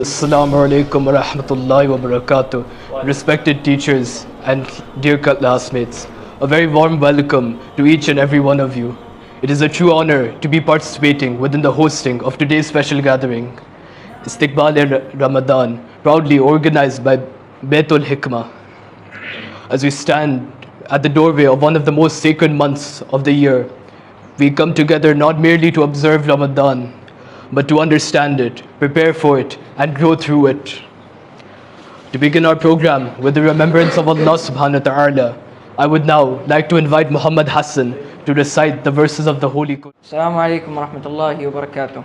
Assalamu alaikum wa rahmatullahi wa barakatuh. Respected teachers and dear classmates, a very warm welcome to each and every one of you. It is a true honor to be participating within the hosting of today's special gathering, Istiqbal-e-Ramadan, proudly organized by Baitul Hikmah. As we stand at the doorway of one of the most sacred months of the year, we come together not merely to observe Ramadan, but to understand it, prepare for it, and grow through it. To begin our program with the remembrance of Allah subhanahu wa ta'ala, I would now like to invite Muhammad Hassan to recite the verses of the Holy Quran. Assalamu alaikum wa rahmatullahi wa barakatuh.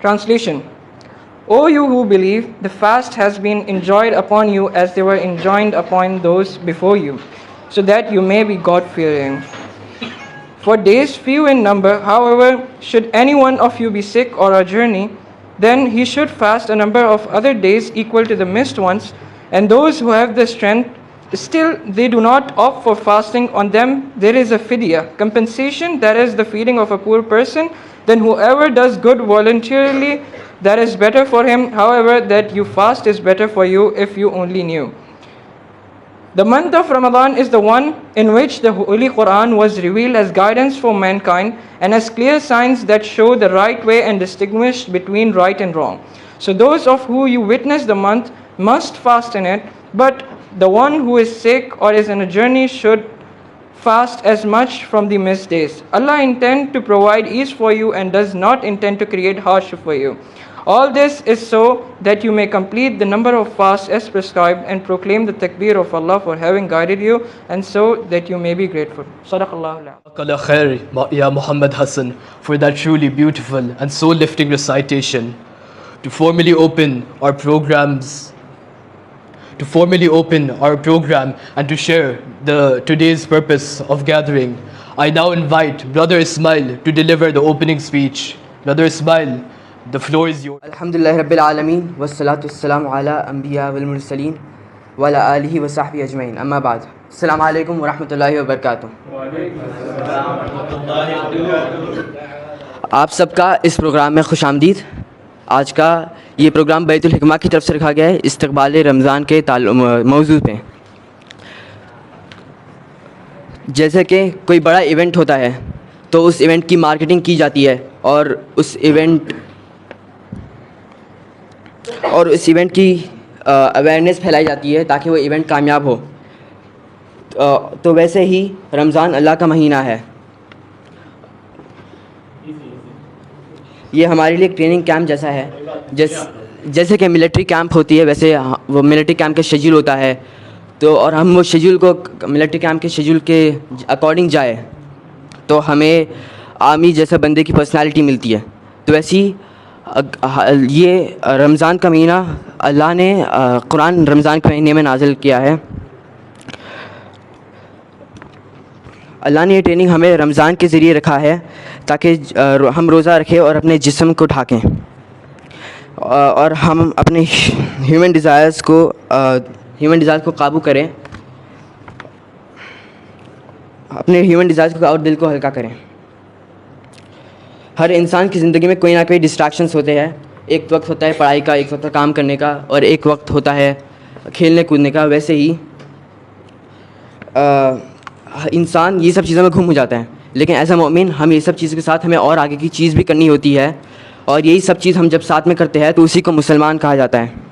Translation. O you who believe, the fast has been enjoined upon you as they were enjoined upon those before you, so that you may be God-fearing. For days few in number, however, should any one of you be sick or a journey, then he should fast a number of other days equal to the missed ones, and those who have the strength, still they do not opt for fasting, on them there is a fidya, compensation, that is the feeding of a poor person. Then whoever does good voluntarily, that is better for him. However, that you fast is better for you if you only knew. The month of Ramadan is the one in which the Holy Quran was revealed as guidance for mankind and as clear signs that show the right way and distinguish between right and wrong. So those of who you witness the month must fast in it, but the one who is sick or is on a journey should fast as much from the missed days. Allah intends to provide ease for you and does not intend to create hardship for you. All this is so that you may complete the number of fasts as prescribed and proclaim the takbir of Allah for having guided you, and so that you may be grateful. Sadaqallahu Jazakallah khair, Ya Muhammad Hassan, for that truly beautiful and soul-lifting recitation. To formally open our program and to share today's purpose of gathering, I now invite Brother Ismail to deliver the opening speech. Brother Ismail, the floor is yours. Alhamdulillah Rabbil Alameen, wassalatu wassalamu ala anbiya wal mursaleen wa ala alihi wa sahbihi ajma'in. Amma ba'd. Assalamu alaikum wa rahmatullahi wa barakatuh. आप सबका इस programme में खुशामदीद। आज का ये programme Betul हिकमा की तरफ से रखा गया है इस्तक़बाल रमज़ान के मौजू पे। जैसे कि कोई बड़ा इवेंट होता है तो उस इवेंट की मार्केटिंग की जाती है और उस इवेंट की अवेयरनेस फैलाई जाती है ताकि वो इवेंट कामयाब हो। तो वैसे ही रमज़ान अल्लाह का महीना है। ये हमारे लिए ट्रेनिंग कैंप जैसा है। जैसे कि मिलिट्री कैंप होती है, वैसे वो मिलिट्री कैंप का शेड्यूल होता है। तो और हम वो शेड्यूल को मिलिट्री कैंप के शेड्यूल के अकॉर्डिंग जाए तो हमें आमी जैसा बंदे की पर्सनालिटी मिलती है। तो ऐसी ये रमज़ान का महीना अल्लाह ने कुरान रमज़ान के महीने में नाजिल किया है। अल्लाह ने ये ट्रेनिंग हमें रमज़ान के ज़रिए रखा है ताकि हम रोज़ा रखें और अपने जिस्म को ढाकें और हम अपने ह्यूमन डिज़ायर्स को काबू करें, अपने ह्यूमन डिज़ायर्स को और दिल को हल्का करें। हर इंसान की ज़िंदगी में कोई ना कोई डिस्ट्रैक्शंस होते हैं। एक वक्त होता है पढ़ाई का, एक वक्त होता है काम करने का और एक वक्त होता है खेलने कूदने का। वैसे ही इंसान ये सब चीज़ों में गुम हो जाता है, लेकिन एज़ अ मोमिन हम ये सब चीज़ों के साथ हमें और आगे की चीज़ भी करनी होती है और यही सब चीज़ हम जब साथ में करते हैं तो उसी को मुसलमान कहा जाता है।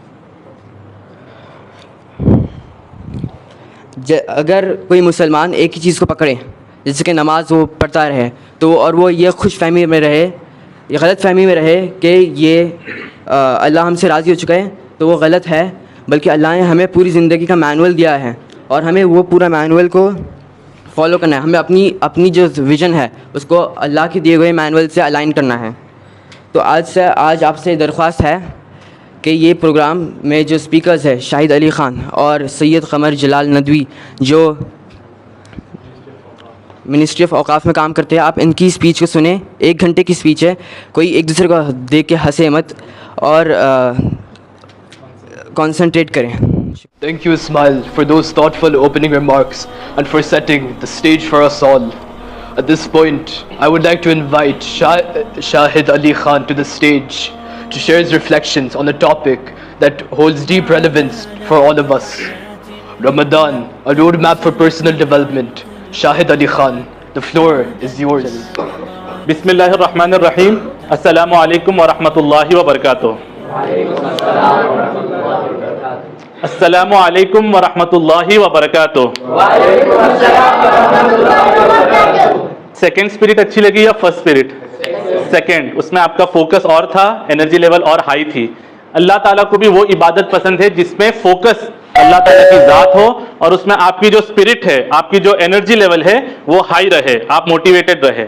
अगर कोई मुसलमान एक ही चीज़ को पकड़े, जैसे कि नमाज वो पढ़ता रहे तो और वो ये खुश फहमी में रहे, ये गलत फहमी में रहे कि ये अल्लाह हमसे राज़ी हो चुका है, तो वो गलत है। बल्कि अल्लाह ने हमें पूरी ज़िंदगी का मैनुअल दिया है और हमें वो पूरा मैनुअल को फॉलो करना है। हमें अपनी जो विज़न है उसको अल्लाह के दिए हुए मैनुअल से अलाइन करना है। तो आज आपसे दरख्वास्त है कि ये प्रोग्राम में जो स्पीकर्स है शाहिद अली ख़ान और सैयद क़मर जलाल नदवी जो मिनिस्ट्री ऑफ औक़ाफ़ में काम करते हैं, आप इनकी स्पीच को सुने। 1 घंटे की स्पीच है, कोई एक दूसरे को देख के हंसे मत और कंसंट्रेट करें। Thank you, Ismail, for those thoughtful opening remarks and for setting the stage for us all. At this point, I would like to invite Shahid Ali Khan to the stage to share his reflections on a topic that holds deep relevance for all of us. Ramadan, a roadmap for personal development. Shahid Ali Khan, the floor is yours. बिस्मिल्लाहिर्रहमानिर्रहीम। अस्सलामु अलैकुम व रहमतुल्लाहि व बरकातुहू। अस्सलामु अलैकुम व रहमतुल्लाहि व बरकातुहू। सेकंड स्पिरिट अच्छी लगी या फर्स्ट स्पिरिट? सेकंड, उसमें आपका फोकस और था, एनर्जी लेवल और हाई थी। अल्लाह ताला को भी वो इबादत पसंद है जिसमें फोकस अल्लाह ताला की ज़ात हो और उसमें आपकी जो स्पिरिट है, आपकी जो एनर्जी लेवल है वो हाई रहे, आप मोटिवेटेड रहे।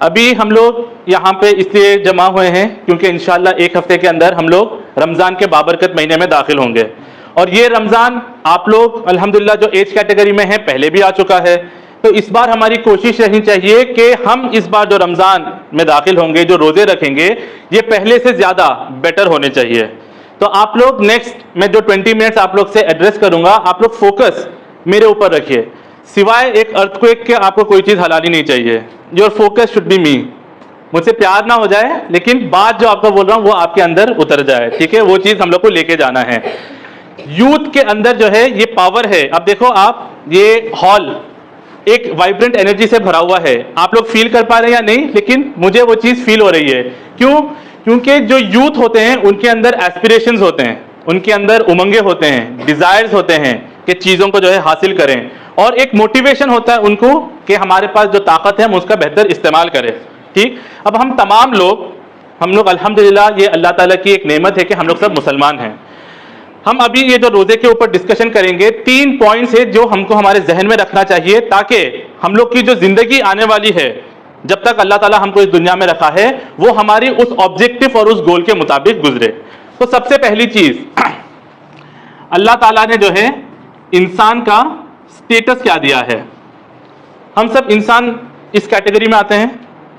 अभी हम लोग यहाँ पे इसलिए जमा हुए हैं क्योंकि इंशाल्लाह 1 हफ्ते के अंदर हम लोग रमज़ान के बाबरकत महीने में दाखिल होंगे और ये रमज़ान आप लोग अल्हम्दुलिल्लाह जो एज कैटेगरी में है पहले भी आ चुका है। तो इस बार हमारी कोशिश रहनी चाहिए कि हम इस बार जो रमज़ान में दाखिल होंगे, जो रोज़े रखेंगे, ये पहले से ज़्यादा बेटर होने चाहिए। तो आप लोग नेक्स्ट मैं जो 20 मिनट्स आप लोग से एड्रेस करूंगा, आप लोग फोकस मेरे ऊपर रखिए। सिवाय एक अर्थक्वेक के आपको कोई चीज़ हलानी नहीं चाहिए। योर फोकस शुड बी मी। मुझसे प्यार ना हो जाए लेकिन बात जो आपको बोल रहा हूँ वो आपके अंदर उतर जाए, ठीक है? वो चीज़ हम लोग को लेके जाना है। यूथ के अंदर जो है ये पावर है। अब देखो आप, ये हॉल एक वाइब्रेंट एनर्जी से भरा हुआ है। आप लोग फील कर पा रहे हैं या नहीं, लेकिन मुझे वो चीज़ फील हो रही है। क्यों? क्योंकि जो यूथ होते हैं उनके अंदर एस्पिरेशंस होते हैं, उनके अंदर उमंगे होते हैं, डिजायर्स होते हैं कि चीज़ों को जो है हासिल करें और एक मोटिवेशन होता है उनको कि हमारे पास जो ताकत है हम उसका बेहतर इस्तेमाल करें, ठीक? अब हम तमाम लोग, हम लोग अल्हम्दुलिल्लाह, ये अल्लाह ताला की एक नेमत है कि हम लोग सब मुसलमान हैं। हम अभी ये जो रोज़े के ऊपर डिस्कशन करेंगे, 3 पॉइंट्स है जो हमको हमारे जहन में रखना चाहिए ताकि हम लोग की जो ज़िंदगी आने वाली है, जब तक अल्लाह ताला हमको इस दुनिया में रखा है, वो हमारी उस ऑब्जेक्टिव और उस गोल के मुताबिक गुजरे। तो सबसे पहली चीज़, अल्लाह ताला ने जो है इंसान का स्टेटस क्या दिया है। हम सब इंसान इस कैटेगरी में आते हैं,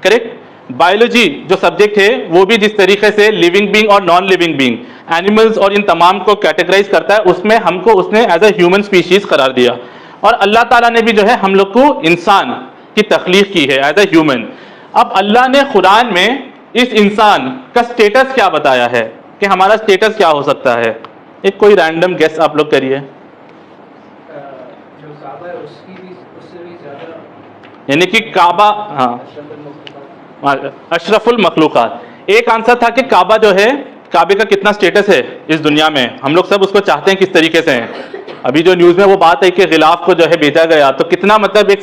करेक्ट? बायोलॉजी जो सब्जेक्ट है वो भी जिस तरीके से लिविंग बीइंग और नॉन लिविंग बीइंग, एनिमल्स और इन तमाम को कैटेगराइज करता है, उसमें हमको उसने एज अ ह्यूमन स्पीशीज करार दिया। और अल्लाह ताला ने भी जो है हम लोग को इंसान की तख्लीक की है एज अ ह्यूमन। अब अल्लाह ने कुरान में इस इंसान का स्टेटस क्या बताया है कि हमारा स्टेटस क्या हो सकता है? एक कोई रैंडम गेस आप लोग करिए। यानी कि काबा, हाँ, अशरफुल मखलूकात। एक आंसर था कि काबा जो है, काबे का कितना स्टेटस है इस दुनिया में, हम लोग सब उसको चाहते हैं किस तरीके से हैं। अभी जो न्यूज़ में वो बात है कि गिलाफ को जो है बेचा गया, तो कितना मतलब एक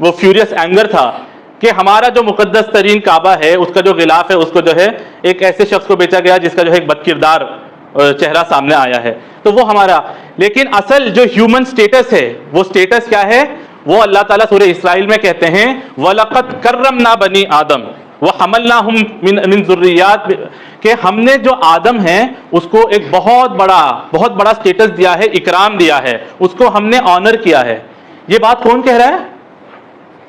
वो फ्यूरियस एंगर था कि हमारा जो मुकद्दस तरीन काबा है उसका जो गिलाफ है उसको जो है एक ऐसे शख्स को बेचा गया जिसका जो है एक बदकिरदार चेहरा सामने आया है। तो वो हमारा, लेकिन असल जो ह्यूमन स्टेटस है वो स्टेटस क्या है? वो अल्लाह ताला सूरह इसराइल में कहते हैं वलक़द कर्रमना बनी आदम व हमलनाहुम मिन ज़ुर्रियात, कि हमने जो आदम है उसको एक बहुत बड़ा स्टेटस दिया है, इकराम दिया है, उसको हमने ऑनर किया है। ये बात कौन कह रहा है?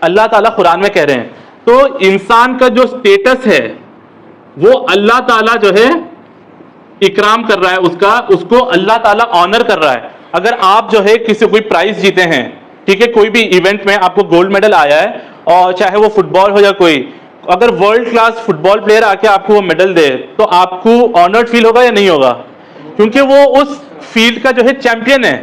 अल्लाह ताला कुरान में कह रहे हैं। तो इंसान का जो स्टेटस है वो अल्लाह ताला जो है इकराम कर रहा है, उसको अल्लाह ताला ऑनर कर रहा है। अगर आप जो है किसी कोई प्राइज जीते हैं, ठीक है, कोई भी इवेंट में आपको गोल्ड मेडल आया है, और चाहे वो फुटबॉल हो या कोई, अगर वर्ल्ड क्लास फुटबॉल प्लेयर आके आपको वो मेडल दे तो आपको ऑनर्ड फील होगा या नहीं होगा? क्योंकि वो उस फील्ड का जो है चैंपियन है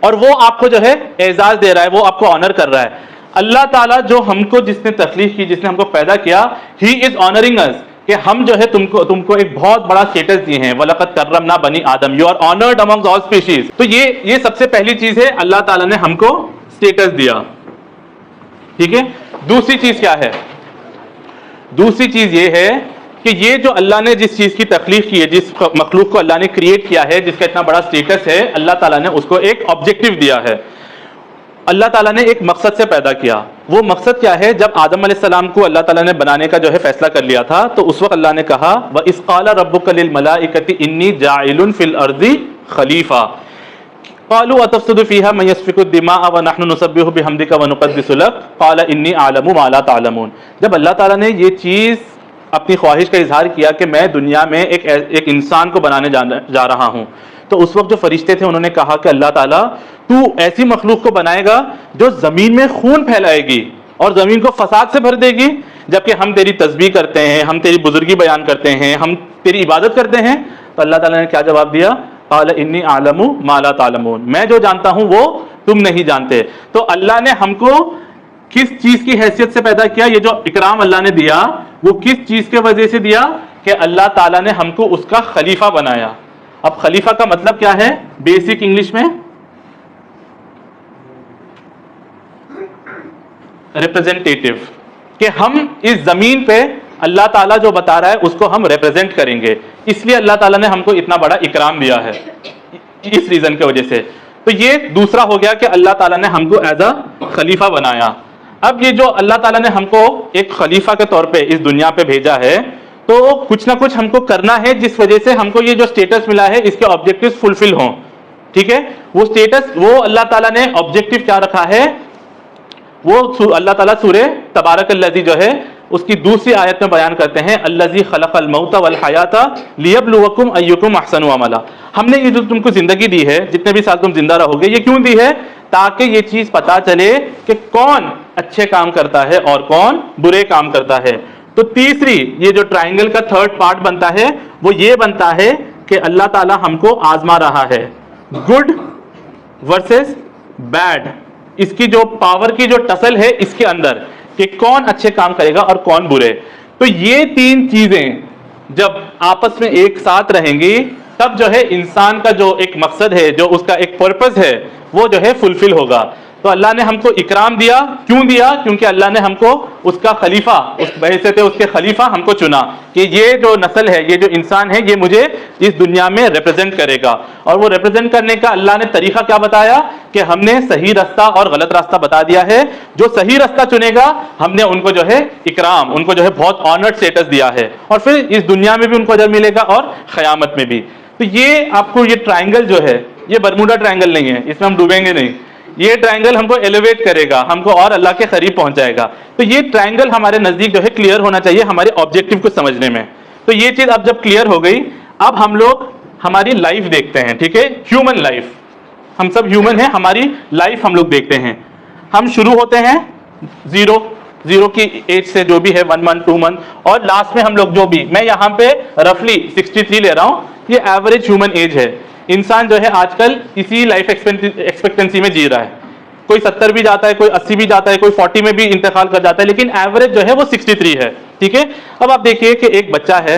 और वो आपको जो है एजाज दे रहा है, वो आपको ऑनर कर रहा है। अल्लाह ताला जो हमको जिसने तख्लीक की, जिसने हमको पैदा किया, ही इज ऑनरिंग अस, कि हम जो है तुमको एक बहुत बड़ा स्टेटस दिए हैं। वलक़द कर्रमना बनी आदम, you are honoured amongst all species. तो ये सबसे पहली चीज है, अल्लाह ताला ने हमको स्टेटस दिया। ठीक है, दूसरी चीज क्या है? दूसरी चीज ये है कि ये जो अल्लाह ने जिस चीज की तख्लीक की है, जिस मखलूक को अल्लाह ने क्रिएट किया है, जिसका इतना बड़ा स्टेटस है, अल्लाह ताला ने उसको एक ऑब्जेक्टिव दिया है। अल्लाह ताला ने एक मकसद से पैदा किया। वो मकसद क्या है? जब आदम अलैहिस्सलाम को अल्लाह ताला ने बनाने का जो है फैसला कर लिया था, तो उस वक्त अल्लाह ने कहा व इज़ क़ाला रब्बुका लिल मलाइकति इन्नी जाइलुन फिल अर्ज़ि खलीफा क़ालू अतफ़सिदु फ़ीहा मन यस्फ़िकु दिमाअ व नहनु नुसब्बिहु बिहम्दिका व नुक़द्दिसु लक क़ाला इन्नी अअलमु मा ला तअलमून। जब अल्लाह ताला ने ये चीज़ अपनी ख्वाहिश का इजहार किया कि मैं दुनिया में एक इंसान को बनाने जा रहा हूँ, तो उस वक्त जो फरिश्ते थे उन्होंने कहा कि अल्लाह ताला तू ऐसी मखलूक को बनाएगा जो जमीन में खून फैलाएगी और जमीन को फसाद से भर देगी, जबकि हम तेरी तस्बीह करते हैं, हम तेरी बुजुर्गी बयान करते हैं, हम तेरी इबादत करते हैं। तो अल्लाह ताला ने क्या जवाब दिया? क़ाल इन्नी अअलमु मा ला तअलमून, मैं जो जानता हूं वो तुम नहीं जानते। तो अल्लाह ने हमको किस चीज की हैसियत से पैदा किया? ये जो इकराम अल्लाह ने दिया वो किस चीज के वजह से दिया? कि अल्लाह ताला ने हमको उसका खलीफा बनाया। अब खलीफा का मतलब क्या है बेसिक इंग्लिश में? रिप्रेजेंटेटिव, कि हम इस जमीन पे अल्लाह ताला जो बता रहा है उसको हम रिप्रेजेंट करेंगे। इसलिए अल्लाह ताला ने हमको इतना बड़ा इकराम दिया है, इस रीजन की वजह से। तो ये दूसरा हो गया कि अल्लाह ताला ने हमको एज अ खलीफा बनाया। अब ये जो अल्लाह ताला ने हमको एक खलीफा के तौर पे इस दुनिया पे भेजा है, तो कुछ ना कुछ हमको करना है जिस वजह से हमको ये जो स्टेटस मिला है इसके ऑब्जेक्टिव्स फुलफिल हों। ठीक है, वो स्टेटस, वो अल्लाह ताला ने ऑब्जेक्टिव क्या रखा है, वो अल्लाह ताला सूरे तबारकल्लज़ी जो है उसकी दूसरी आयत में बयान करते हैं, अल्लज़ी खलक़ल मौत वल हयाता लियब्लुवकुम अय्युकुम अहसनु अमला। हमने ये जो तुमको जिंदगी दी है, जितने भी साल तुम जिंदा रहोगे, ये क्यों दी है? ताकि ये चीज पता चले कि कौन अच्छे काम करता है और कौन बुरे काम करता है। तो तीसरी, ये जो ट्राइंगल का थर्ड पार्ट बनता है वो ये बनता है कि अल्लाह ताला हमको आजमा रहा है, गुड वर्सेस बैड, इसकी जो पावर की जो टसल है इसके अंदर, कि कौन अच्छे काम करेगा और कौन बुरे। तो ये तीन चीजें जब आपस में एक साथ रहेंगी तब जो है इंसान का जो एक मकसद है, जो उसका एक पर्पस है, वो जो है फुलफिल होगा। तो अल्लाह ने हमको इकराम दिया, क्यों दिया? क्योंकि अल्लाह ने हमको उसका खलीफा, उस वजह से उसके खलीफा हमको चुना कि ये जो नस्ल है, ये जो इंसान है, ये मुझे इस दुनिया में रिप्रेजेंट करेगा। और वो रिप्रेजेंट करने का अल्लाह ने तरीका क्या बताया? कि हमने सही रास्ता और गलत रास्ता बता दिया है। जो सही रास्ता चुनेगा हमने उनको जो है इकराम, उनको जो है बहुत ऑनर्ड स्टेटस दिया है, और फिर इस दुनिया में भी उनको अजर मिलेगा और क़यामत में भी। तो ये आपको ये ट्राइंगल जो है, ये बरमूडा ट्राइंगल नहीं है, इसमें हम डूबेंगे नहीं। ये ट्राइंगल हमको एलिवेट करेगा, हमको और अल्लाह के करीब पहुंचाएगा। तो ये ट्राइंगल हमारे नजदीक जो है क्लियर होना चाहिए हमारे ऑब्जेक्टिव को समझने में। तो ये चीज अब जब क्लियर हो गई, अब हम लोग हमारी लाइफ देखते हैं। ठीक है, ह्यूमन लाइफ, हम सब ह्यूमन हैं, हमारी लाइफ हम लोग देखते हैं। हम शुरू होते हैं जीरो की एज से, जो भी है 1 मंथ 2 मंथ, और लास्ट में हम लोग जो भी, मैं यहाँ पे रफली 63 ले रहा हूँ, ये एवरेज ह्यूमन एज है। इंसान जो है आजकल इसी लाइफ एक्सपेक्टेंसी में जी रहा है। कोई 70 भी जाता है, कोई 80 भी जाता है, कोई 40 में भी इंतकाल कर जाता है, लेकिन एवरेज जो है वो 63 है। ठीक है, अब आप देखिए कि एक बच्चा है,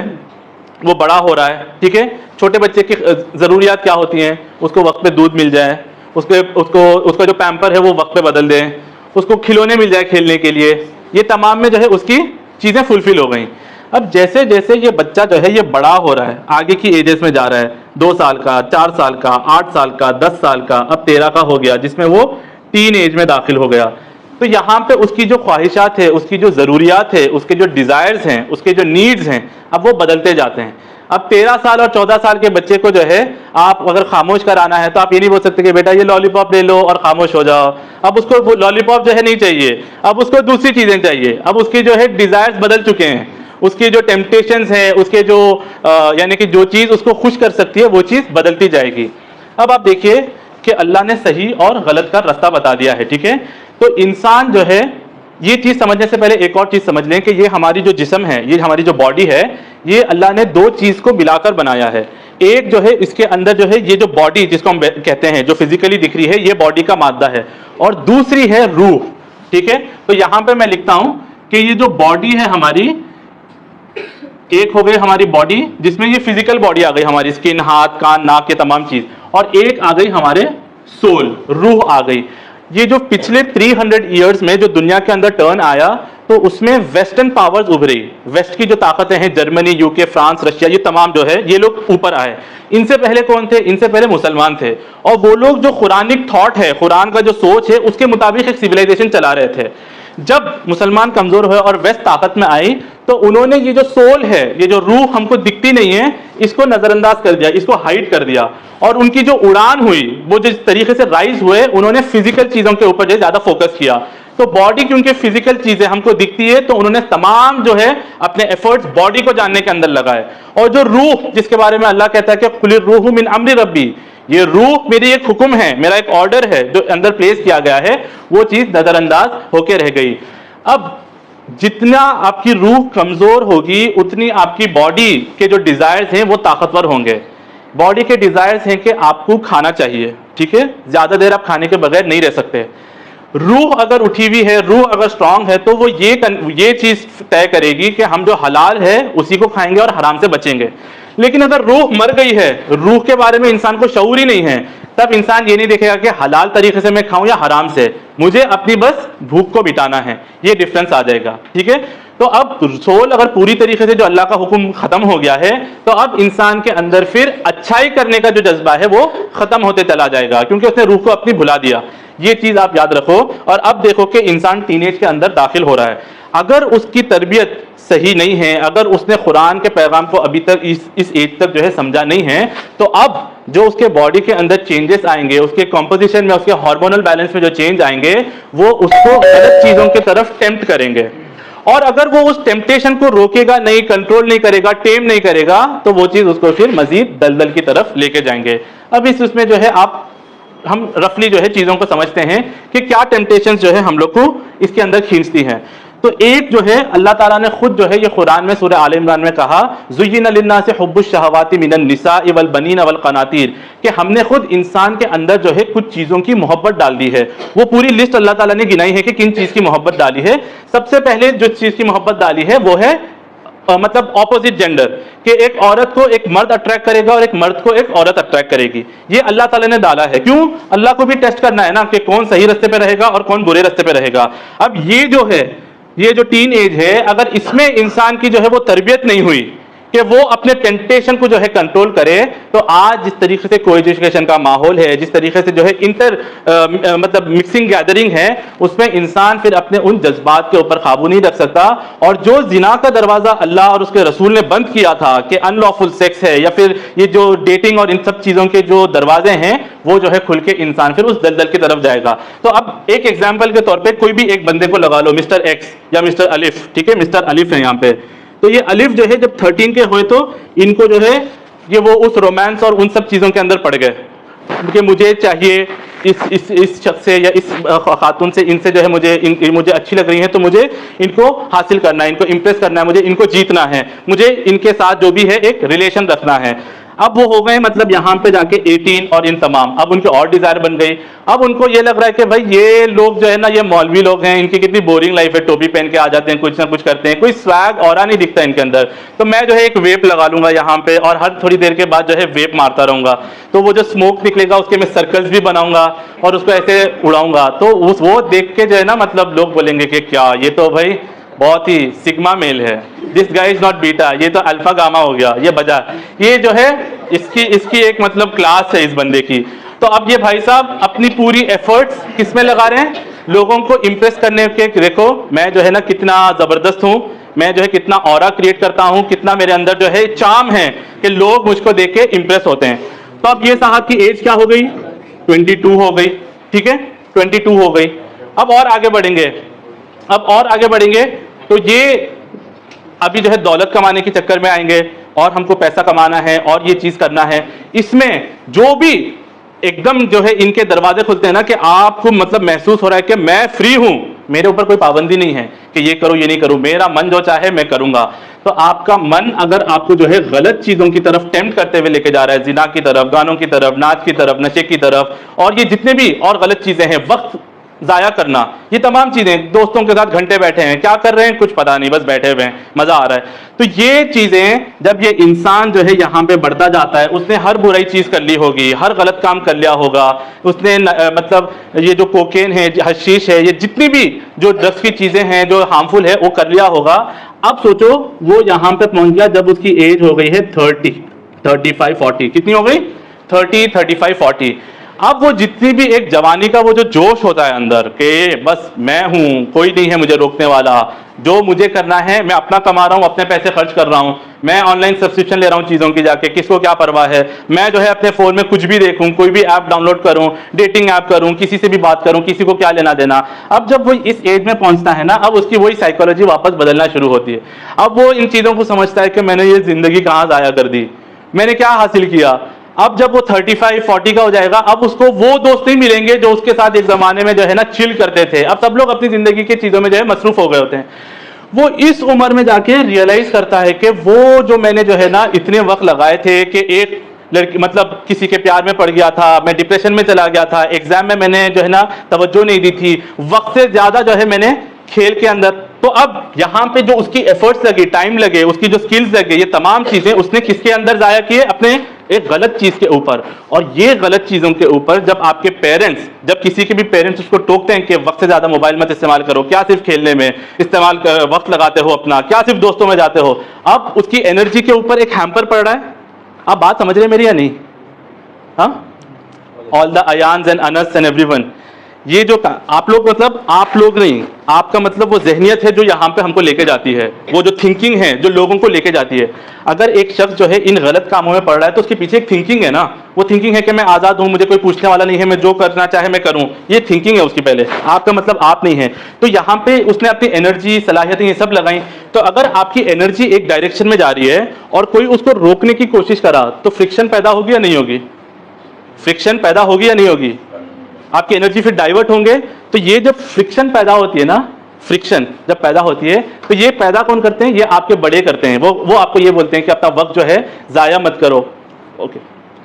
वो बड़ा हो रहा है। ठीक है, छोटे बच्चे की ज़रूरियात क्या होती हैं? उसको वक्त पे दूध मिल जाए, उसका जो पैम्पर है वो वक्त पे बदल दें, उसको खिलौने मिल जाए खेलने के लिए, ये तमाम में जो है उसकी चीज़ें फुलफिल हो गई। अब जैसे जैसे ये बच्चा जो है ये बड़ा हो रहा है, आगे की एजेस में जा रहा है, 2 साल का, 4 साल का, 8 साल का, 10 साल का, अब 13 का हो गया, जिसमें वो टीन एज में दाखिल हो गया, तो यहाँ पे उसकी जो ख्वाहिशात है, उसकी जो ज़रूरियात है, उसके जो डिज़ायर्स हैं, उसके जो नीड्स हैं, अब वो बदलते जाते हैं। अब 13 साल और 14 साल के बच्चे को जो है आप अगर खामोश कराना है तो आप ये नहीं बोल सकते कि बेटा ये लॉलीपॉप ले लो और खामोश हो जाओ। अब उसको लॉलीपॉप जो है नहीं चाहिए, अब उसको दूसरी चीज़ें चाहिए। अब उसके जो है डिज़ायर्स बदल चुके हैं, उसकी जो टेम्पटेशंस हैं, उसके जो यानी कि जो चीज़ उसको खुश कर सकती है वो चीज़ बदलती जाएगी। अब आप देखिए कि अल्लाह ने सही और गलत का रास्ता बता दिया है, ठीक है। तो इंसान जो है, ये चीज़ समझने से पहले एक और चीज़ समझ लें कि ये हमारी जो जिस्म है, ये हमारी जो बॉडी है, ये अल्लाह ने दो चीज़ को मिलाकर बनाया है। एक जो है इसके अंदर जो है ये जो बॉडी जिसको हम कहते हैं, जो फिजिकली दिख रही है, ये बॉडी का मादा है, और दूसरी है रूह, ठीक है। तो यहां पे मैं लिखता हूं कि ये जो बॉडी है हमारी, एक हो गई हमारी बॉडी जिसमें ये फिजिकल बॉडी आ गई, हमारी स्किन, हाथ, कान, नाक, ये तमाम चीज, और एक आ गई हमारे सोल, रूह आ गई। ये जो पिछले 300 ईयर्स में जो दुनिया के अंदर टर्न आया, तो उसमें वेस्टर्न पावर्स उभरी, वेस्ट की जो ताकतें हैं, जर्मनी, यूके, फ्रांस, रशिया, ये तमाम जो है ये लोग ऊपर आए। इनसे पहले कौन थे? इनसे पहले मुसलमान थे, और वो लोग जो कुरानिक थॉट है, कुरान का जो सोच है, उसके मुताबिक एक सिविलाइजेशन चला रहे थे। जब मुसलमान कमजोर हुए और वेस्ट ताकत में आई, तो उन्होंने ये जो सोल है, ये जो रूह हमको दिखती नहीं है, इसको नजरअंदाज कर दिया, इसको हाइड कर दिया, और उनकी जो उड़ान हुई, वो जिस तरीके से राइज हुए, उन्होंने फिजिकल चीजों के ऊपर जो ज्यादा फोकस किया। तो बॉडी क्योंकि फिजिकल चीजें हमको दिखती है, तो उन्होंने तमाम जो है अपने एफर्ट्स बॉडी को जानने के अंदर लगाए। और जो रूह, जिसके बारे में अल्लाह कहता है कि कुलिर रूह मिन अम्रि रब्बी, ये रूह मेरी एक हुक्म है, मेरा एक ऑर्डर है जो अंदर प्लेस किया गया है, वो चीज नजरअंदाज होके रह गई। अब जितना आपकी रूह कमजोर होगी, उतनी आपकी बॉडी के जो डिजायर्स हैं वो ताकतवर होंगे। बॉडी के डिजायर्स हैं कि आपको खाना चाहिए, ठीक है, ज्यादा देर आप खाने के बगैर नहीं रह सकते। रूह अगर उठी हुई है, रूह अगर स्ट्रांग है, तो वो ये चीज तय करेगी कि हम जो हलाल है उसी को खाएंगे और हराम से बचेंगे। लेकिन अगर रूह मर गई है, रूह के बारे में इंसान को शऊर ही नहीं है, तब इंसान ये नहीं देखेगा कि हलाल तरीके से मैं खाऊं या हराम से, मुझे अपनी बस भूख को मिटाना है, ये डिफरेंस आ जाएगा, ठीक है। तो अब सोल अगर पूरी तरीके से जो अल्लाह का हुक्म खत्म हो गया है, तो अब इंसान के अंदर फिर अच्छाई करने का जो जज्बा है वो खत्म होते चला जाएगा, क्योंकि उसने रूह को अपनी भुला दिया। ये चीज आप याद रखो। और अब देखो कि इंसान टीनेज के अंदर दाखिल हो रहा है, अगर उसकी तरबियत सही नहीं है, अगर उसने कुरान के पैगाम को अभी तक इस एज तक जो है समझा नहीं है, तो अब जो उसके बॉडी के अंदर चेंजेस आएंगे, उसके कॉम्पोजिशन में, उसके हार्मोनल बैलेंस में जो चेंज आएंगे, वो उसको गलत चीजों की तरफ टेम्प्ट करेंगे। और अगर वो उस टेम्पटेशन को रोकेगा नहीं, कंट्रोल नहीं करेगा, टेम नहीं करेगा, तो वो चीज उसको फिर मजीद दलदल की तरफ लेके जाएंगे। अब इसमें जो है हम रफली जो है चीजों को समझते हैं कि क्या टेम्पटेशन जो है हम लोग को इसके अंदर खींचती हैं। तो एक जो है अल्लाह ताला ने खुद जो है ये कुरान में सूरह आल इमरान में कहा, ज़ुय्यिना लिन्नासि हुब्बुश शहवाति मिनन निसाइ वल बनीन वल क़नातीर, कि हमने खुद इंसान के अंदर जो है कुछ चीज़ों की मोहब्बत डाल दी है। वो पूरी लिस्ट अल्लाह ताला ने गिनाई है कि किन चीज़ की मोहब्बत डाली है। सबसे पहले जो चीज़ की मोहब्बत डाली है वो है मतलब ऑपोजिट जेंडर, कि एक औरत को एक मर्द अट्रैक्ट करेगा और एक मर्द को एक औरत अट्रैक्ट करेगी। ये अल्लाह ताला ने डाला है। क्यों? अल्लाह को भी टेस्ट करना है ना कि कौन सही रास्ते पे रहेगा और कौन बुरे रास्ते पे रहेगा। अब ये जो टीन एज है, अगर इसमें इंसान की जो है वो तरबियत नहीं हुई कि वो अपने टेंटेशन को जो है कंट्रोल करे, तो आज जिस तरीके से कोएजुकेशन का माहौल है, जिस तरीके से जो है मतलब मिक्सिंग गैदरिंग है, उसमें इंसान फिर अपने उन जज्बात के ऊपर काबू नहीं रख सकता। और जो जिना का दरवाजा अल्लाह और उसके रसूल ने बंद किया था कि अनलॉफुल सेक्स है, या फिर ये जो डेटिंग और इन सब चीजों के जो दरवाजे हैं, वो जो है खुल के इंसान फिर उस दलदल की तरफ जाएगा। तो अब एक एग्जाम्पल के तौर पर कोई भी एक बंदे को लगा लो, मिस्टर एक्स या मिस्टर अलिफ, ठीक है, मिस्टर अलिफ है यहाँ पे। तो ये अलिफ जो है जब 13 के हुए, तो इनको जो है ये वो उस रोमांस और उन सब चीज़ों के अंदर पड़ गए कि मुझे चाहिए इस शख्स से या इस खातून से, इनसे जो है मुझे अच्छी लग रही है, तो मुझे इनको हासिल करना है, इनको इम्प्रेस करना है, मुझे इनको जीतना है, मुझे इनके साथ जो भी है एक रिलेशन रखना है। अब वो हो गए मतलब यहाँ पे जाके 18 और इन तमाम, अब उनकी और डिजायर बन गई। अब उनको ये लग रहा है कि भाई ये लोग जो है ना, ये मौलवी लोग हैं, इनकी कितनी बोरिंग लाइफ है, टोपी पहन के आ जाते हैं, कुछ ना कुछ करते हैं, कोई स्वैग ऑरा नहीं दिखता इनके अंदर, तो मैं जो है एक वेप लगा लूंगा यहाँ पे और हर थोड़ी देर के बाद जो है वेप मारता रहूंगा, तो वो जो स्मोक निकलेगा उसके मैं सर्कल्स भी बनाऊंगा और उसको ऐसे उड़ाऊंगा। तो वो देख के जो है ना, मतलब लोग बोलेंगे कि क्या ये तो भाई बहुत ही सिग्मा मेल है, this guy is not beta, ये तो अल्फा गामा हो गया, ये बजा, ये जो है इसकी एक मतलब क्लास है इस बंदे की। तो अब ये भाई साहब अपनी पूरी एफर्ट्स किस में लगा रहे हैं, लोगों को इम्प्रेस करने के। देखो मैं जो है ना कितना जबरदस्त हूं, मैं जो है कितना ऑरा क्रिएट करता हूं, कितना मेरे अंदर जो है चार्म है कि लोग मुझको देख के इम्प्रेस होते हैं। तो अब ये साहब की एज क्या हो गई, 22 हो गई, ठीक है 22 हो गई। अब और आगे बढ़ेंगे, अब और आगे बढ़ेंगे तो ये अभी जो है दौलत कमाने के चक्कर में आएंगे और हमको पैसा कमाना है और ये चीज करना है। इसमें जो भी एकदम जो है इनके दरवाजे खुलते हैं ना कि आपको मतलब महसूस हो रहा है कि मैं फ्री हूं, मेरे ऊपर कोई पाबंदी नहीं है कि ये करो ये नहीं करूं, मेरा मन जो चाहे मैं करूंगा। तो आपका मन अगर आपको जो है गलत चीजों की तरफ टेम्प्ट करते हुए लेके जा रहा है, जिना की तरफ, गानों की तरफ, नाच की तरफ, नशे की तरफ और ये जितने भी और गलत चीजें हैं, वक्त जाया करना, ये तमाम चीजें, दोस्तों के साथ घंटे बैठे हैं, क्या कर रहे हैं कुछ पता नहीं, बस बैठे हुए हैं, मजा आ रहा है। तो ये चीजें जब ये इंसान जो है यहाँ पे बढ़ता जाता है, उसने हर बुराई चीज कर ली होगी, हर गलत काम कर लिया होगा उसने, मतलब ये जो कोकेन है, हशीश है, ये जितनी भी जो ड्रग्स की चीजें हैं जो हार्मफुल है वो कर लिया होगा। अब सोचो वो यहाँ पे पहुंच गया जब उसकी एज हो गई है 30, 35, 40, कितनी हो गई 30, 35, 40। अब वो जितनी भी एक जवानी का वो जो जोश होता है अंदर के बस मैं हूं, कोई नहीं है मुझे रोकने वाला, जो मुझे करना है मैं अपना कमा रहा हूं, अपने पैसे खर्च कर रहा हूं, मैं ऑनलाइन सब्सक्रिप्शन ले रहा हूं चीजों की जाके, किसको क्या परवाह है, मैं जो है अपने फोन में कुछ भी देखूं, कोई भी ऐप डाउनलोड करूं, डेटिंग ऐप करूं, किसी से भी बात करूं, किसी को क्या लेना देना। अब जब वो इस एज में पहुंचता है ना, अब उसकी वही साइकोलॉजी वापस बदलना शुरू होती है। अब वो इन चीजों को समझता है कि मैंने ये जिंदगी कहां जाया कर दी, मैंने क्या हासिल किया। अब जब वो 35, 40 का हो जाएगा, अब उसको वो दोस्त नहीं मिलेंगे जो उसके साथ एक जमाने में जो है ना चिल करते थे। अब सब लोग अपनी जिंदगी की चीजों में जो है मसरूफ हो गए होते हैं। वो इस उम्र में जाके रियलाइज करता है कि वो जो मैंने जो है ना इतने वक्त लगाए थे कि एक लड़की मतलब किसी के प्यार में पड़ गया था, मैं डिप्रेशन में चला गया था, एग्जाम में मैंने जो है ना तवज्जो नहीं दी थी, वक्त से ज्यादा जो है मैंने खेल के अंदर। तो अब यहाँ पे जो उसकी एफर्ट्स लगे, टाइम लगे, उसकी जो स्किल्स लगे, ये तमाम चीजें उसने किसके अंदर जाया किए, अपने एक गलत चीज के ऊपर। और ये गलत चीजों के ऊपर जब आपके पेरेंट्स, जब किसी के भी पेरेंट्स उसको टोकते हैं कि वक्त से ज्यादा मोबाइल मत इस्तेमाल करो, क्या सिर्फ खेलने में इस्तेमाल वक्त लगाते हो अपना, क्या सिर्फ दोस्तों में जाते हो, अब उसकी एनर्जी के ऊपर एक हैम्पर पड़ रहा है। आप बात समझ रहे हैं मेरी या नहीं? हाँ, all the Ayaans and Anas and everyone, ये जो आप लोग मतलब आप लोग नहीं, आपका मतलब वो जहनियत है जो यहाँ पे हमको लेके जाती है, वो जो थिंकिंग है जो लोगों को लेके जाती है। अगर एक शख्स जो है इन गलत कामों में पड़ रहा है तो उसके पीछे एक थिंकिंग है ना, वो थिंकिंग है कि मैं आजाद हूं, मुझे कोई पूछने वाला नहीं है, मैं जो करना चाहे मैं करूं, ये थिंकिंग है उसकी। पहले आपका मतलब आप नहीं है, तो यहाँ पे उसने अपनी एनर्जी, सलाहियतें ये सब लगाई। तो अगर आपकी एनर्जी एक डायरेक्शन में जा रही है और कोई उसको रोकने की कोशिश करा तो फ्रिक्शन पैदा होगी या नहीं होगी? फ्रिक्शन पैदा होगी या नहीं होगी? आपकी एनर्जी फिर डाइवर्ट होंगे। तो ये जब फ्रिक्शन पैदा होती है ना, फ्रिक्शन जब पैदा होती है तो ये पैदा कौन करते हैं? ये आपके बड़े करते हैं। वो आपको ये बोलते हैं कि अपना वक्त जो है जाया मत करो। ओके,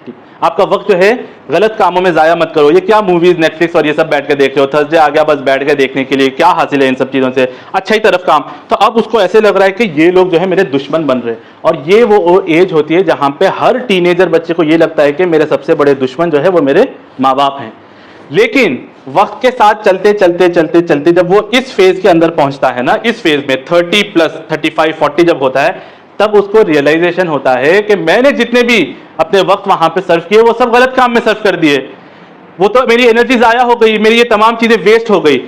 ठीक, आपका वक्त जो है गलत कामों में जाया मत करो। ये क्या मूवीज, नेटफ्लिक्स और ये सब बैठ के देख रहे हो, थर्सडे आ गया बस बैठ के देखने के लिए, क्या हासिल है इन सब चीजों से, अच्छा ही तरफ काम। तो अब उसको ऐसे लग रहा है कि ये लोग जो है मेरे दुश्मन बन रहे हैं। और ये वो एज होती है जहां पे हर टीनेजर बच्चे को ये लगता है कि मेरे सबसे बड़े दुश्मन जो है वो मेरे माँ बाप हैं। लेकिन वक्त के साथ चलते चलते चलते चलते जब वो इस फेज के अंदर पहुंचता है ना, इस फेज में 30 प्लस 35, 40 जब होता है, तब उसको रियलाइजेशन होता है कि मैंने जितने भी अपने वक्त वहां पे सर्व किए वो सब गलत काम में सर्व कर दिए, वो तो मेरी एनर्जी जाया हो गई, मेरी ये तमाम चीजें वेस्ट हो गई।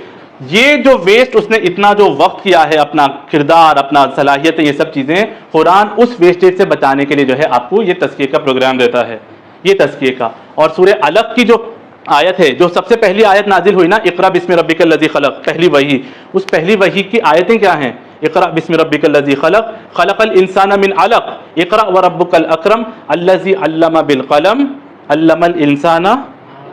ये जो वेस्ट उसने इतना जो वक्त किया है, अपना किरदार, अपना सलाहियत, ये सब चीजें, कुरान उस वेस्टेज से बचाने के लिए जो है आपको ये तज़किये का प्रोग्राम देता है, ये तज़किये का। और सूरह अलक की जो आयत है, जो सबसे पहली आयत नाजिल हुई ना, इक़रा बिस्मि रब्बिकल लज़ी खलक़, पहली वही, उस पहली वही की आयतें क्या हैं? इक़रा बिस्मि रब्बिकल लज़ी खलक़, खलक़ल इंसाना मिन अलक़, इक़रा व रब्बुकल अकरम, अल्लज़ी अल्लमा बिल क़लम, अल्लमल इंसाना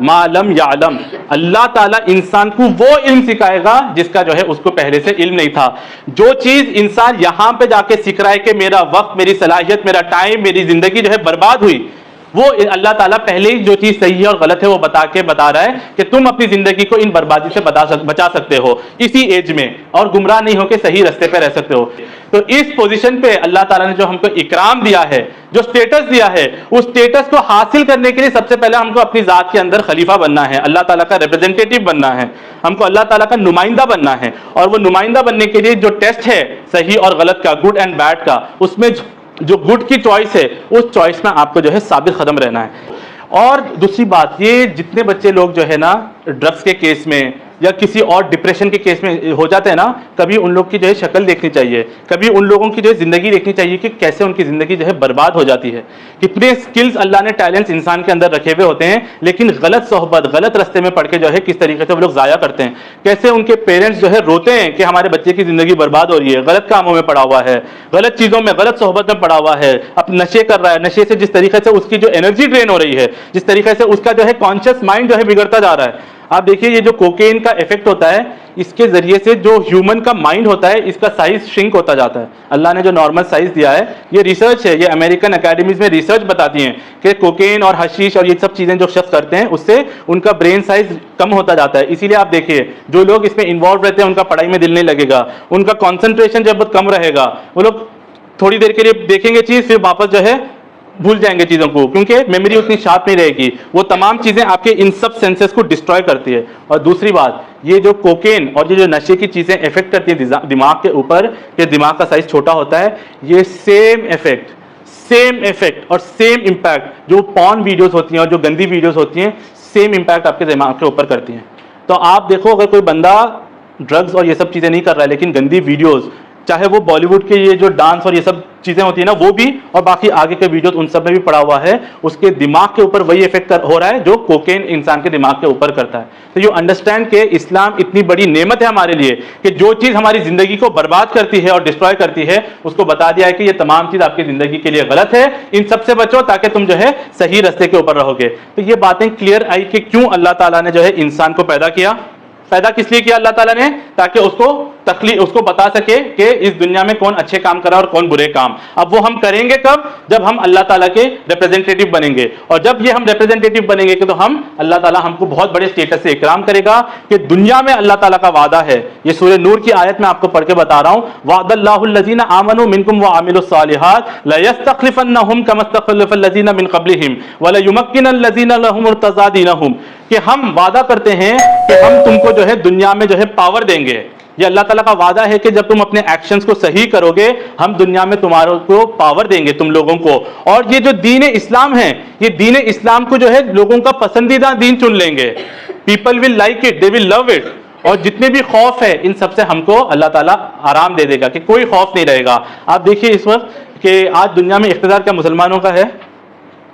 मा लम यअलम। अल्लाह ताला इंसान को वो इल्म सिखाएगा जिसका जो है उसको पहले से इल्म नहीं था। जो चीज इंसान यहां पे जाके सीख रहा है कि मेरा वक्त, मेरी सलाहियत, मेरा टाइम, मेरी जिंदगी जो है बर्बाद हुई, वो अल्लाह ताला पहले ही जो चीज सही है और गलत है वो बता रहा है कि तुम अपनी जिंदगी को इन बर्बादी से बचा सकते हो इसी एज में, और गुमराह नहीं होकर सही रास्ते पे रह सकते हो। तो इस पोजीशन पे अल्लाह ताला ने जो हमको इकराम दिया है, जो स्टेटस दिया है, उस स्टेटस को हासिल करने के लिए सबसे पहले हमको अपनी जात के अंदर खलीफा बनना है, अल्लाह ताला का रिप्रेजेंटेटिव बनना है, हमको अल्लाह ताला का नुमाइंदा बनना है। और वो नुमाइंदा बनने के लिए जो टेस्ट है सही और गलत का, गुड एंड बैड का, उसमें जो गुड की चॉइस है उस चॉइस में आपको जो है साबित कदम रहना है। और दूसरी बात, ये जितने बच्चे लोग जो है ना ड्रग्स के केस में या किसी और डिप्रेशन के केस में हो जाते हैं ना, कभी उन लोग की जो है शक्ल देखनी चाहिए, कभी उन लोगों की जो है ज़िंदगी देखनी चाहिए कि कैसे उनकी ज़िंदगी जो है बर्बाद हो जाती है। कितने स्किल्स अल्लाह ने, टैलेंट्स इंसान के अंदर रखे हुए होते हैं, लेकिन गलत सोहबत, गलत रास्ते में पढ़ के जो है किस तरीके से वो लोग ज़ाया करते हैं। कैसे उनके पेरेंट्स जो है रोते हैं कि हमारे बच्चे की ज़िंदगी बर्बाद हो रही है, गलत कामों में पड़ा हुआ है, गलत चीज़ों में, गलत सोहबत में पड़ा हुआ है, अब नशे कर रहा है, नशे से जिस तरीके से उसकी जो एनर्जी ड्रेन हो रही है, जिस तरीके से उसका जो है कॉन्शियस माइंड जो है बिगड़ता जा रहा है। आप देखिए ये जो कोकेन का इफेक्ट होता है, इसके जरिए से जो ह्यूमन का माइंड होता है, इसका साइज श्रिंक होता जाता है। अल्लाह ने जो नॉर्मल साइज दिया है, ये रिसर्च है, ये अमेरिकन एकेडमीज में रिसर्च बताती हैं कि कोकेन और हशीश और ये सब चीजें जो शख्स करते हैं, उससे उनका ब्रेन साइज कम होता जाता है। इसीलिए आप देखिए जो लोग इसमें इन्वॉल्व रहते हैं, उनका पढ़ाई में दिल नहीं लगेगा, उनका कॉन्सेंट्रेशन जब बहुत कम रहेगा, वो लोग थोड़ी देर के लिए देखेंगे चीज, फिर वापस जो है भूल जाएंगे चीज़ों को, क्योंकि मेमोरी उतनी शार्प नहीं रहेगी। वो तमाम चीज़ें आपके इन सब सेंसेस को डिस्ट्रॉय करती है। और दूसरी बात, ये जो कोकेन और ये जो नशे की चीज़ें इफेक्ट करती है दिमाग के ऊपर, कि दिमाग का साइज छोटा होता है, ये सेम इफेक्ट और सेम इम्पैक्ट जो पॉर्न वीडियोस होती हैं और जो गंदी वीडियोस होती हैं, सेम इम्पैक्ट आपके दिमाग के ऊपर करती हैं। तो आप देखो, अगर कोई बंदा ड्रग्स और ये सब चीज़ें नहीं कर रहा है, लेकिन गंदी वीडियोज़, चाहे वो बॉलीवुड के ये जो डांस और ये सब चीज़ें होती है ना, वो भी, और बाकी आगे के वीडियो उन सब में भी पड़ा हुआ है, उसके दिमाग के ऊपर वही इफेक्ट हो रहा है जो कोकेन इंसान के दिमाग के ऊपर करता है। तो यू अंडरस्टैंड कि इस्लाम इतनी बड़ी नेमत है हमारे लिए कि जो चीज़ हमारी ज़िंदगी को बर्बाद करती है और डिस्ट्रॉय करती है, उसको बता दिया है कि ये तमाम चीज़ आपकी ज़िंदगी के लिए गलत है, इन सबसे बचो ताकि तुम जो है सही रास्ते के ऊपर रहोगे। तो ये बातें क्लियर आई कि क्यों अल्लाह ताला ने जो है इंसान को पैदा किस लिए किया अल्लाह ताला ने, ताकि उसको बता सके कि इस दुनिया में कौन अच्छे काम करा और कौन बुरे काम। अब वो हम करेंगे कब? जब हम अल्लाह ताला के रिप्रेजेंटेटिव बनेंगे, और जब ये हम रिप्रेजेंटेटिव बनेंगे तो हम, अल्लाह ताला हमको बहुत बड़े स्टेटस से इकराम करेगा कि दुनिया में अल्लाह ताला का वादा है। ये सूरह नूर की आयत में आपको पढ़ के बता रहा हूं, वादल्लाहुल्लज़ीना आमनू मिनकुम व आमिलुस्सालिहात ला यस्तखलिफन्नहुम कमा इस्तखलफल्लज़ीना मिन क़ब्लिहिम व ला युमक्किनल्लज़ीना लहुम मुर्तज़ा दीनहुम, कि हम वादा करते हैं कि हम तुमको जो है दुनिया में जो है पावर देंगे। ये अल्लाह ताला का वादा है कि जब तुम अपने एक्शंस को सही करोगे, हम दुनिया में तुम्हारे को पावर देंगे, तुम लोगों को। और ये जो दीन इस्लाम है, ये दीन इस्लाम को जो है लोगों का पसंदीदा दीन चुन लेंगे। People will like it, they will love it. और जितने भी खौफ है, इन सबसे हमको अल्लाह ताला आराम दे देगा कि कोई खौफ नहीं रहेगा। आप देखिए इस वक्त कि आज दुनिया में इख्तिदार क्या मुसलमानों का है,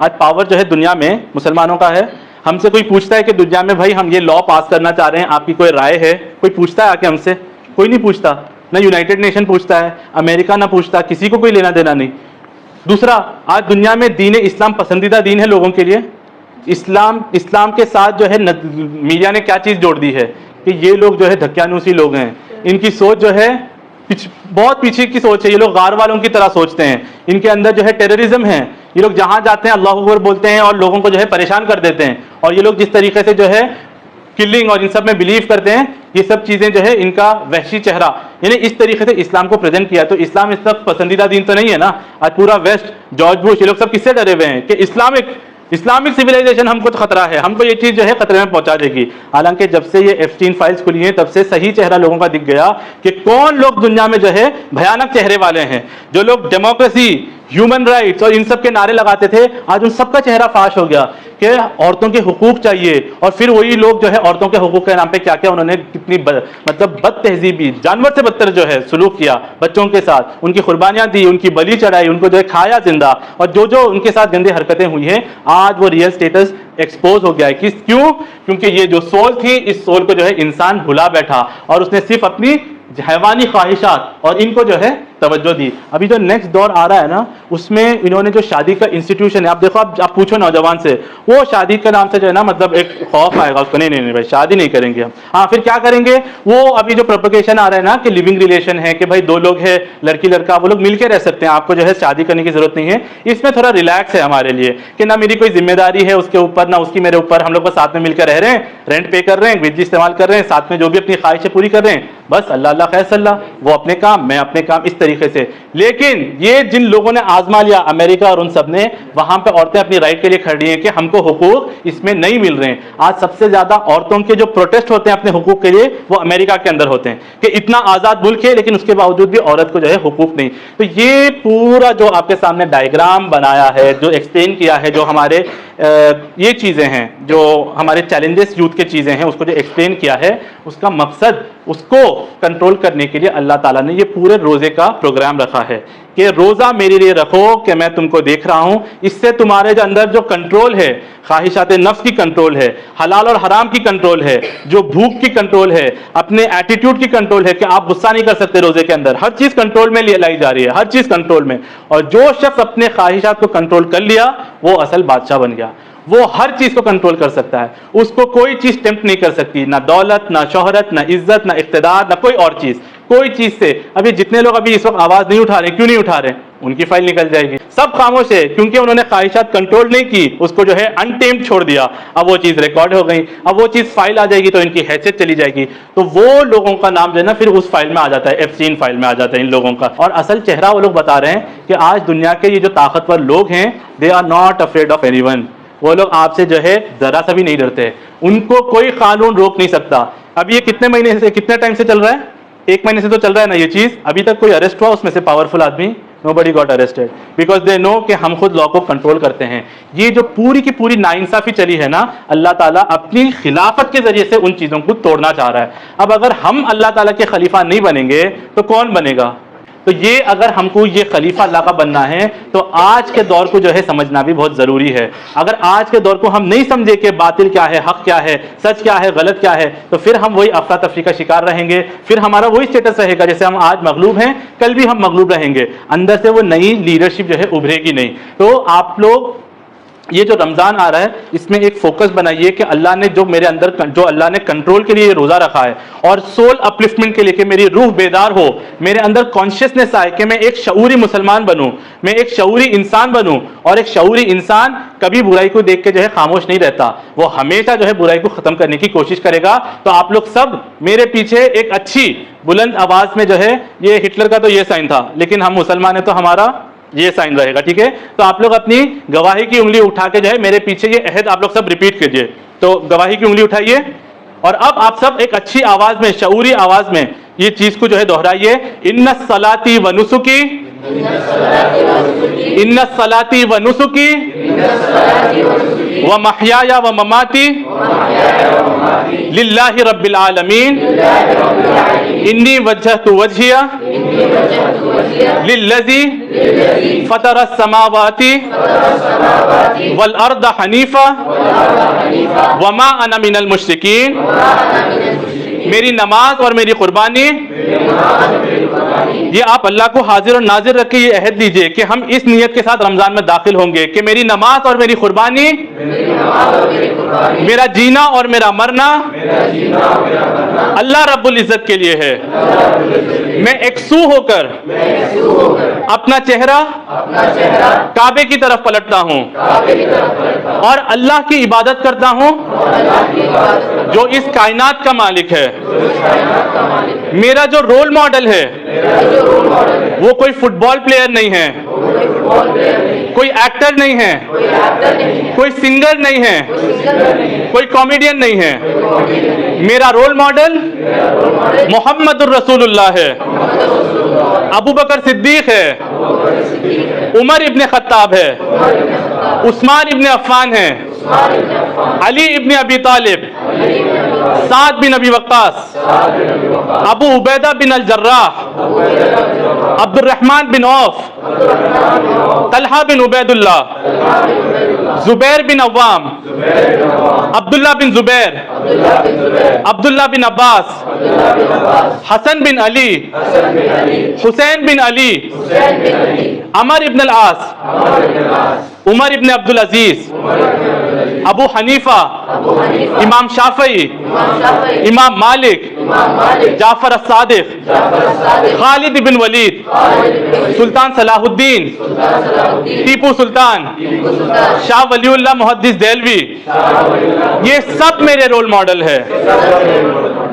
आज पावर जो है दुनिया में मुसलमानों का है। हमसे कोई पूछता है कि दुनिया में भाई हम ये लॉ पास करना चाह रहे हैं, आपकी कोई राय है? कोई पूछता है आके हमसे? कोई नहीं पूछता। ना यूनाइटेड नेशन पूछता है, अमेरिका ना पूछता, किसी को कोई लेना देना नहीं। दूसरा, आज दुनिया में दीन इस्लाम पसंदीदा दीन है लोगों के लिए। इस्लाम के साथ जो है मीडिया ने क्या चीज़ जोड़ दी है कि ये लोग जो है धक्यानुसी लोग हैं, इनकी सोच जो है बहुत पीछे की सोच है। ये लोग गार वालों की तरह सोचते हैं, इनके अंदर जो है टेररिज्म है। ये लोग जहां जाते हैं अल्लाह अकबर बोलते हैं और लोगों को जो है परेशान कर देते हैं। और ये लोग जिस तरीके से जो है किलिंग और इन सब में बिलीव करते हैं, ये सब चीजें जो है इनका वहशी चेहरा, यानी इस तरीके से इस्लाम को प्रेजेंट किया। तो इस्लाम इस सब पसंदीदा दीन तो नहीं है ना। आज पूरा वेस्ट, जॉर्ज बुश, ये लोग सब किससे डरे हुए हैं कि इस्लामिक सिविलाइजेशन हमको तो खतरा है, हमको ये चीज़ जो है खतरे में पहुंचा देगी। हालांकि जब से ये एप्स्टीन फाइल्स खुली हैं, तब से सही चेहरा लोगों का दिख गया कि कौन लोग दुनिया में जो है भयानक चेहरे वाले हैं। जो लोग डेमोक्रेसी, ह्यूमन राइट्स और इन सब के नारे लगाते थे, आज उन सबका चेहरा फाश हो गया कि औरतों के हुकूक चाहिए। और फिर वही लोग जो है औरतों के हुकूक के नाम पे क्या क्या उन्होंने कितनी मतलब बद तहजीबी, जानवर से बदतर जो है सुलूक किया बच्चों के साथ, उनकी कुर्बानियां दी, उनकी बलि चढ़ाई, उनको जो है खाया जिंदा। और जो जो उनके साथ गंदी हरकतें हुई हैं, आज वो रियल स्टेटस एक्सपोज हो गया है। क्यों? क्योंकि ये जो सोल थी, इस सोल को जो है इंसान भुला बैठा और उसने सिर्फ अपनी हैवानी ख्वाहिशात और इनको जो है तवज्जो दी। अभी जो नेक्स्ट दौर आ रहा है ना, उसमें इन्होंने जो शादी का इंस्टीट्यूशन है, आप देखो, आप पूछो नौजवान से, वो शादी के नाम से जो है ना, मतलब एक खौफ आएगा उसको, नहीं भाई शादी नहीं करेंगे हम। हाँ, फिर क्या करेंगे? वो अभी जो प्रोपगेशन आ रहा है ना कि लिविंग रिलेशन है, कि भाई दो लोग है, लड़की लड़का, वो लोग मिलकर रह सकते हैं, आपको जो है शादी करने की जरूरत नहीं है। इसमें थोड़ा रिलैक्स है हमारे लिए कि ना मेरी कोई जिम्मेदारी है उसके ऊपर, ना उसकी मेरे ऊपर, हम लोग बस साथ में मिलकर रह रहे हैं, रेंट पे कर रहे हैं, बिजली इस्तेमाल कर रहे हैं, साथ में जो भी अपनी ख्वाहिशें पूरी कर रहे हैं, बस अल्लाह अल्लाह खैर सल्ला, वो अपने काम मैं अपने काम, इस तरीके से। लेकिन ये जिन लोगों ने आजमा लिया, अमेरिका और उन सब ने, वहां पे औरतें अपनी राइट के लिए खड़ी हैं कि हमको हुकूक इसमें नहीं मिल रहे हैं। आज सबसे ज्यादा औरतों के जो प्रोटेस्ट होते हैं अपने हुकूक के लिए वो अमेरिका के अंदर होते हैं कि इतना आजाद मुल्क है लेकिन उसके बावजूद भी औरत को जो है हुकूक नहीं। तो ये पूरा जो आपके सामने डायग्राम बनाया है, जो एक्सप्लेन किया है, जो हमारे ये चीजें हैं, जो हमारे चैलेंजेस यूथ के चीजें हैं, उसको जो एक्सप्लेन किया है, उसका मकसद उसको कंट्रोल करने के लिए अल्लाह ताला ने ये पूरे रोजे का प्रोग्राम रखा है कि रोजा मेरे लिए रखो कि मैं तुमको देख रहा हूं। इससे तुम्हारे जो अंदर जो कंट्रोल है, ख्वाहिशात नफ्स की कंट्रोल है, हलाल और हराम की कंट्रोल है, जो भूख की कंट्रोल है, अपने एटीट्यूड की कंट्रोल है कि आप गुस्सा नहीं कर सकते रोजे के अंदर, हर चीज कंट्रोल में लाई जा रही है, हर चीज कंट्रोल में। और जो शख्स अपने ख्वाहिशात को कंट्रोल कर लिया वो असल बादशाह बन गया। वो हर चीज को कंट्रोल कर सकता है, उसको कोई चीज टेम्प्ट नहीं कर सकती, ना दौलत, ना शोहरत, ना इज्जत, ना इख्तिदार, ना कोई और चीज, कोई चीज से। अभी जितने लोग अभी इस वक्त आवाज नहीं उठा रहे, क्यों नहीं उठा रहे? उनकी फाइल निकल जाएगी। सब खामोश है क्योंकि उन्होंने ख्वाहिशात कंट्रोल नहीं की, उसको जो है अनटेम्प्ड छोड़ दिया। अब वो चीज रिकॉर्ड हो गई, अब वो चीज फाइल आ जाएगी तो इनकी हैसियत चली जाएगी। तो वो लोगों का नाम जो है ना फिर उस फाइल में आ जाता है, एब्स्टीन फाइल में आ जाता है इन लोगों का। और असल चेहरा वो लोग बता रहे हैं कि आज दुनिया के ये जो ताकतवर लोग हैं, they are not afraid of anyone. वो लोग आपसे जो है जरा सा भी नहीं डरते, उनको कोई कानून रोक नहीं सकता। अब ये कितने महीने से, कितने टाइम से चल रहा है? 1 महीने से तो चल रहा है ना ये चीज। अभी तक कोई अरेस्ट हुआ उसमें से पावरफुल आदमी? Nobody got arrested because they know कि हम खुद लॉ को कंट्रोल करते हैं। ये जो पूरी की पूरी नाइंसाफी चली है ना, अल्लाह ताला अपनी खिलाफत के जरिए से उन चीजों को तोड़ना चाह रहा है। अब अगर हम अल्लाह ताला के खलीफा नहीं बनेंगे तो कौन बनेगा? तो ये अगर हमको ये खलीफा अल्लाह का बनना है तो आज के दौर को जो है समझना भी बहुत जरूरी है। अगर आज के दौर को हम नहीं समझे कि बातिल क्या है, हक क्या है, सच क्या है, गलत क्या है, तो फिर हम वही अफरा तफरी का शिकार रहेंगे। फिर हमारा वही स्टेटस रहेगा जैसे हम आज मगलूब हैं, कल भी हम मगलूब रहेंगे। अंदर से वो नई लीडरशिप जो है उभरेगी नहीं। तो आप लोग ये जो रमजान आ रहा है इसमें एक फोकस बनाइए कि अल्लाह ने जो मेरे अंदर, जो अल्लाह ने कंट्रोल के लिए ये रोजा रखा है और सोल अपलिफ्टमेंट के लिए कि मेरी रूह बेदार हो, मेरे अंदर कॉन्शियसनेस आए कि मैं एक शऊरी मुसलमान बनूं, मैं एक शऊरी इंसान बनूं। और एक शऊरी इंसान कभी बुराई को देख के जो है खामोश नहीं रहता, वो हमेशा जो है बुराई को खत्म करने की कोशिश करेगा। तो आप लोग सब मेरे पीछे एक अच्छी बुलंद आवाज में जो है, ये हिटलर का तो ये साइन था लेकिन हम मुसलमान है तो हमारा ये साइन रहेगा, ठीक है? तो आप लोग अपनी गवाही की उंगली उठा के जो है मेरे पीछे ये अहद आप लोग सब रिपीट कीजिए। तो गवाही की उंगली उठाइए और अब आप सब एक अच्छी आवाज में, शऊरी आवाज में ये चीज को जो है दोहराइए। इन्ना सलाती व नुसुकी, इन्ना सलाती व नुसुकी व महयाया व ममाती लिल्लाहि रब्बिल आलमीन इन्नी वज्जहतु वजहिया लिल्लज़ी फतरस समावाति वल अर्द हनीफा वमा अना मिनल मुश्रिकीन। मेरी नमाज और मेरी कुर्बानी, ये आप अल्लाह को हाजिर और नाजिर रख के ये अहद दीजिए कि हम इस नियत के साथ रमजान में दाखिल होंगे कि मेरी नमाज और मेरी कुर्बानी, मेरा जीना और मेरा मरना अल्लाह रब्बुल इज्जत के लिए है। मैं एकसू होकर अपना चेहरा काबे की तरफ पलटता हूँ और अल्लाह की इबादत करता हूँ जो इस कायनात का मालिक है। मेरा जो रोल मॉडल है वो कोई फुटबॉल प्लेयर नहीं है, कोई एक्टर नहीं है, कोई सिंगर नहीं है, कोई कॉमेडियन नहीं है। मेरा रोल मॉडल मोहम्मदुर रसूलुल्लाह है, अबू बकर सिद्दीक है, उमर इब्ने खत्ताब है, उस्मान इब्ने अफ़्फ़ान है, अली इब्ने अबी तालिब, साद बिन अबी वक्कास, अबू उबैदा बिन अल जर्राह, अब्दुर्रहमान बिन औफ, तलहा बिन उबैदुल्लाह, जुबैर बिन अव्वाम, अब्दुल्ला बिन जुबैर, अब्दुल्ला बिन अब्बास, हसन बिन अली, हुसैन बिन अली, अमर इब्न अल आस, उमर इब्न अब्दुल अजीज, अबू हनीफा, इमाम शाफई, इमाम मालिक, जाफर अस्सादिक, खालिद बिन वलीद, सुल्तान सलाहुद्दीन, टीपू सुल्तान, शाह वलीउल्लाह मुहद्दिस देलवी, ये सब मेरे रोल मॉडल है।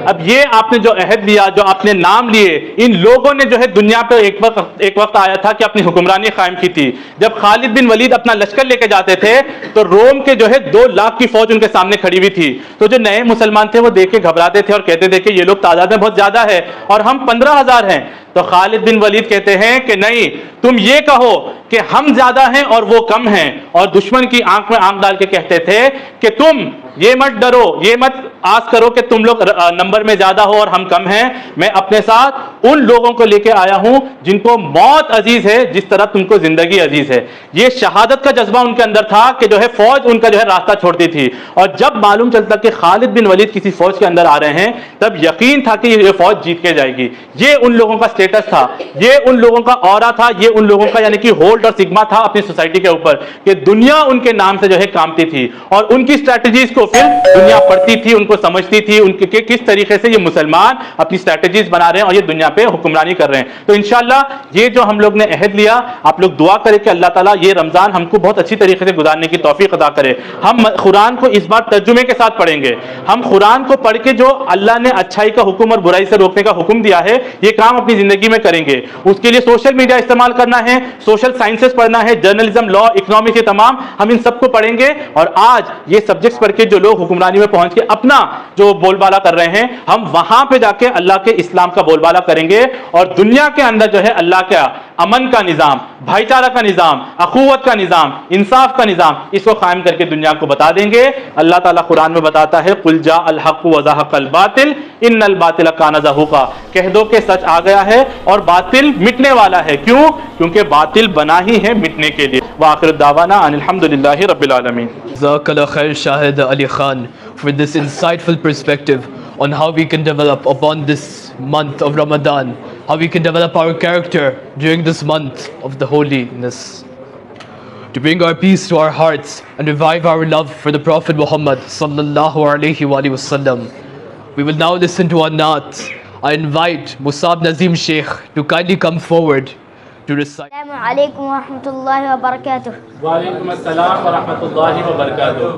अब ये आपने जो अहद लिया, जो आपने नाम लिए, इन लोगों ने जो है दुनिया पे एक वक्त आया था कि अपनी हुक्मरानी कायम की थी। जब खालिद बिन वलीद अपना लश्कर लेके जाते थे तो रोम के जो है 2 लाख की फौज उनके सामने खड़ी हुई थी। तो जो नए मुसलमान थे वो देख के घबराते थे और कहते थे कि ये लोग तादाद में बहुत ज्यादा है और हम 15,000 हैं। तो खालिद बिन वलीद कहते हैं कि नहीं, तुम ये कहो कि हम ज्यादा हैं और वो कम हैं, और दुश्मन की आंख में आंख डाल के कहते थे कि तुम ये मत डरो, ये मत आस करो कि तुम लोग नंबर में ज्यादा हो और हम कम हैं। मैं अपने साथ उन लोगों को लेके आया हूं जिनको मौत अजीज है जिस तरह तुमको जिंदगी अजीज है। ये शहादत का जज्बा उनके अंदर था कि जो है फौज उनका जो है रास्ता छोड़ती थी। और जब मालूम चलता कि खालिद बिन वलीद किसी फौज के अंदर आ रहे हैं, तब यकीन था कि ये फौज जीत के जाएगी। ये उन लोगों का स्टेटस था, ये उन लोगों का ऑरा था, ये उन लोगों का यानी कि होल्ड और सिग्मा था अपनी सोसाइटी के ऊपर, कि दुनिया उनके नाम से जो है कामती थी। और उनकी स्ट्रैटेजीज को फिर दुनिया पढ़ती थी, उनको समझती थी, उनके कि किस तरीके से ये मुसलमान अपनी स्ट्रैटेजीज बना रहे हैं और ये दुनिया पे हुक्मरानी कर रहे हैं। तो इंशाल्लाह ये जो हम लोग ने अहद लिया, आप लोग दुआ करें कि अल्लाह ताला ये रमजान हमको बहुत अच्छी तरीके से गुजारने की तौफीक अता करे। हम कुरान को इस बार तर्जुमे के साथ पढ़ेंगे। हम कुरान को पढ़ के जो अल्लाह ने अच्छाई का हुक्म और बुराई से रोकने का हुक्म दिया है, ये काम अपनी जिंदगी में करेंगे। उसके लिए सोशल मीडिया इस्तेमाल करना है, सोशल साइंसेस पढ़ना है, जर्नलिज्म, लॉ, इकोनॉमिक्स, ये तमाम हम इन सबको पढ़ेंगे। और आज ये सब्जेक्ट्स पढ़ के जो लोग हुक्मरानी में पहुंच के अपना जो बोलबाला कर रहे हैं, हम वहां पे जाके अल्लाह के इस्लाम का बोलबाला करेंगे और दुनिया के अंदर जो है अल्लाह का अमन का निजाम, भाईचारा का निजाम, अखुवत का निजाम, इंसाफ का निजाम, इसको कायम करके दुनिया को बता देंगे। अल्लाह ताला कुरान में बताता है, कुल जा अल हक व ज़हक़ल बातिल इन्नल बातिल कान ज़हूक़ा, कह दो कि सच आ गया है और बातिल मिटने वाला है। क्यों? क्योंकि बातिल बना ही है मिटने के लिए। व आखिर दावाना अनिल हम्दुलिल्लाहि रब्बिल आलमीन। Jazakallah khair Shahid Ali Khan for this insightful perspective on how we can develop upon this month of Ramadan, how we can develop our character during this month of the holiness, to bring our peace to our hearts and revive our love for the Prophet Muhammad sallallahu alaihi wasallam. We will now listen to our naat. I invite Musab Nazim Sheikh to kindly come forward to recite. Assalamu alaikum wa rahmatullahi wa barakatuh. वालेकुम अस्सलाम व रहमतुल्लाहि व बरकातुहू।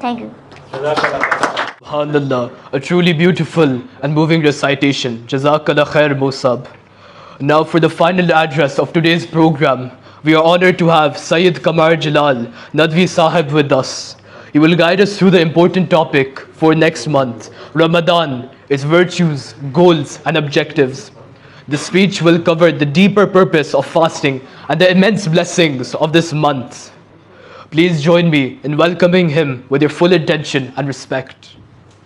Thank you. SubhanAllah, a truly beautiful and moving recitation. Jazakallah khair Musab. Now for the final address of today's program, we are honored to have Sayyid Qamar Jalal Nadvi Sahib with us. He will guide us through the important topic for next month, Ramadan, its virtues, goals and objectives. The speech will cover the deeper purpose of fasting and the immense blessings of this month. Please join me in welcoming him with your full attention and respect.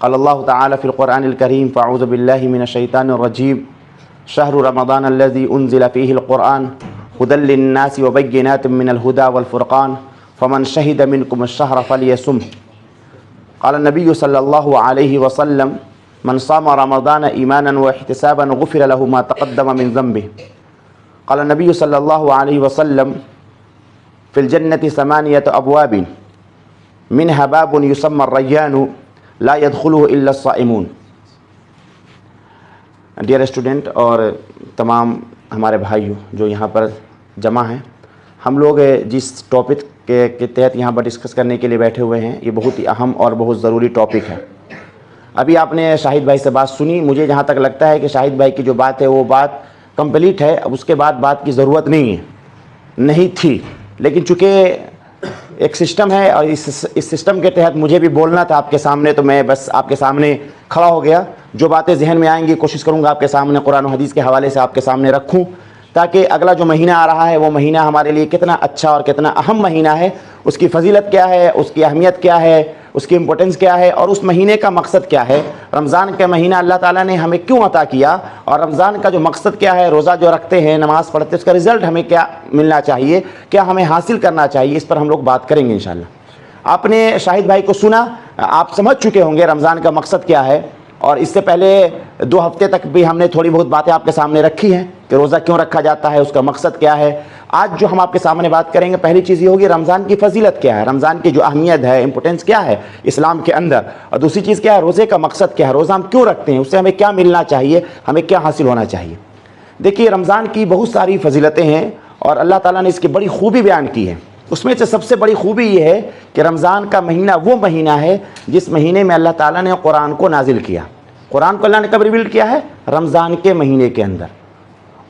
क़ालल्लाहु तआला fill क़ुरआनिल करीम फ़अऊज़ु बिल्लाहि मिनश शैतानिर रजीम शहरु रमज़ान अल्लज़ी उन्ज़िला फ़ीहिल क़ुरआन हुदल लिन्नासि व बय्यिनातिम मिनल हुदा वल फ़ुरक़ान फ़मन शहिद मिनकुमुश शहर फ़लयसुम। क़ाल नबी सल्लल्लाहु अलैहि वसल्लम मन सामा रमज़ान ईमानन व इहतिसाबन गुफ़िर लहु मा तक़द्दम मिन ज़ंबिहि। क़ाल नबी सल्लल्लाहु अलैहि वसल्लम फ़िल जन्नति समानियतु अबवाबिन मिनहा बाबुन युसम्मा रय्यानु ला यदखुलुहु इल्ला अस्साइमून। डियर स्टूडेंट और तमाम हमारे भाइयों जो यहाँ पर जमा हैं, हम लोग जिस टॉपिक के तहत यहाँ पर डिस्कस करने के लिए बैठे हुए हैं ये बहुत ही अहम और बहुत ज़रूरी टॉपिक है। अभी आपने शाहिद भाई से बात सुनी, मुझे जहाँ तक लगता है कि शाहिद भाई की जो बात है वो बात कंप्लीट है, अब उसके बाद बात की ज़रूरत नहीं थी, लेकिन चूँकि एक सिस्टम है और इस सिस्टम के तहत मुझे भी बोलना था आपके सामने, तो मैं बस आपके सामने खड़ा हो गया। जो बातें जहन में आएंगी कोशिश करूँगा आपके सामने कुरान और हदीस के हवाले से आपके सामने रखूँ, ताकि अगला जो महीना आ रहा है वो महीना हमारे लिए कितना अच्छा और कितना अहम महीना है, उसकी फजीलत क्या है, उसकी अहमियत क्या है, उसकी इम्पोर्टेंस क्या है और उस महीने का मकसद क्या है। रमज़ान का महीना अल्लाह ताला ने हमें क्यों अता किया और रमज़ान का जो मकसद क्या है, रोज़ा जो रखते हैं, नमाज़ पढ़ते हैं, उसका रिज़ल्ट हमें क्या मिलना चाहिए, क्या हमें हासिल करना चाहिए, इस पर हम लोग बात करेंगे इंशाअल्लाह। आपने शाहिद भाई को सुना, आप समझ चुके होंगे रमज़ान का मकसद क्या है, और इससे पहले 2 हफ्ते तक भी हमने थोड़ी बहुत बातें आपके सामने रखी हैं कि रोज़ा क्यों रखा जाता है, उसका मकसद क्या है। आज जो हम आपके सामने बात करेंगे, पहली चीज़ ये होगी रमज़ान की फजीलत क्या है, रमज़ान की जो अहमियत है, इंपोर्टेंस क्या है इस्लाम के अंदर, और दूसरी चीज़ क्या है, रोज़े का मकसद क्या है, रोज़ा हम क्यों रखते हैं, उससे हमें क्या मिलना चाहिए, हमें क्या हासिल होना चाहिए। देखिए रमज़ान की बहुत सारी फजीलतें हैं और अल्लाह ताला ने इसकी बड़ी खूबी बयान की है। उसमें से सबसे बड़ी खूबी ये है कि रमज़ान का महीना वो महीना है जिस महीने में अल्लाह ताला ने कुरान को नाजिल किया। कुरान को अल्लाह ने कब रिवील किया है? रमज़ान के महीने के अंदर।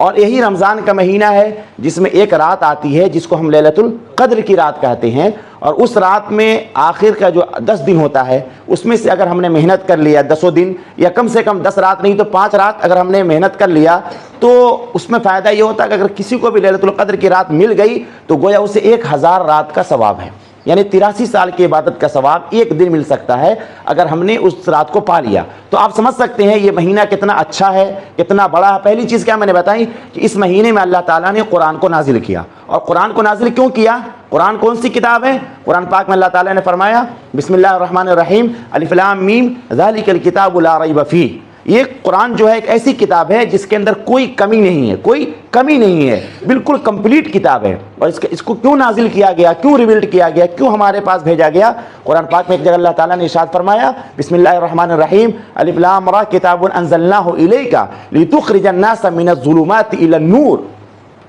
और यही रमज़ान का महीना है जिसमें एक रात आती है जिसको हम लैलतुल क़द्र की रात कहते हैं, और उस रात में आखिर का जो 10 दिन होता है उसमें से अगर हमने मेहनत कर लिया 10 दिन, या कम से कम 10 रात नहीं तो 5 रात अगर हमने मेहनत कर लिया, तो उसमें फ़ायदा ये होता है कि अगर किसी को भी लैलतुल क़द्र की रात मिल गई तो गोया उसे 1000 रात का सवाब है, यानी 83 साल की इबादत का सवाब एक दिन मिल सकता है अगर हमने उस रात को पा लिया। तो आप समझ सकते हैं ये महीना कितना अच्छा है, कितना बड़ा है। पहली चीज़ क्या मैंने बताई कि इस महीने में अल्लाह ताला ने कुरान को नाजिल किया। और कुरान को नाजिल क्यों किया? कुरान कौन सी किताब है? कुरान पाक में अल्लाह ताला ने फरमाया बिस्मिल्लाहिर्रहमानिर्रहीम अलिफ लाम मीम ज़ालिकल किताबु ला रैब फीह। ये कुरान जो है एक ऐसी किताब है जिसके अंदर कोई कमी नहीं है, कोई कमी नहीं है, बिल्कुल कंप्लीट किताब है। और इसको क्यों नाजिल किया गया, क्यों रिवील्ड किया गया, क्यों हमारे पास भेजा गया? कुरान पाक में एक जगह अल्लाह ताला ने इरशाद फरमाया बिस्मिल्लाहिर्रहमानिर्रहीम अलिफ लाम रा किताबुन अंज़लनाहु इलैका लितुख़रिजन नास मिनज़्ज़ुलुमाति इलन नूर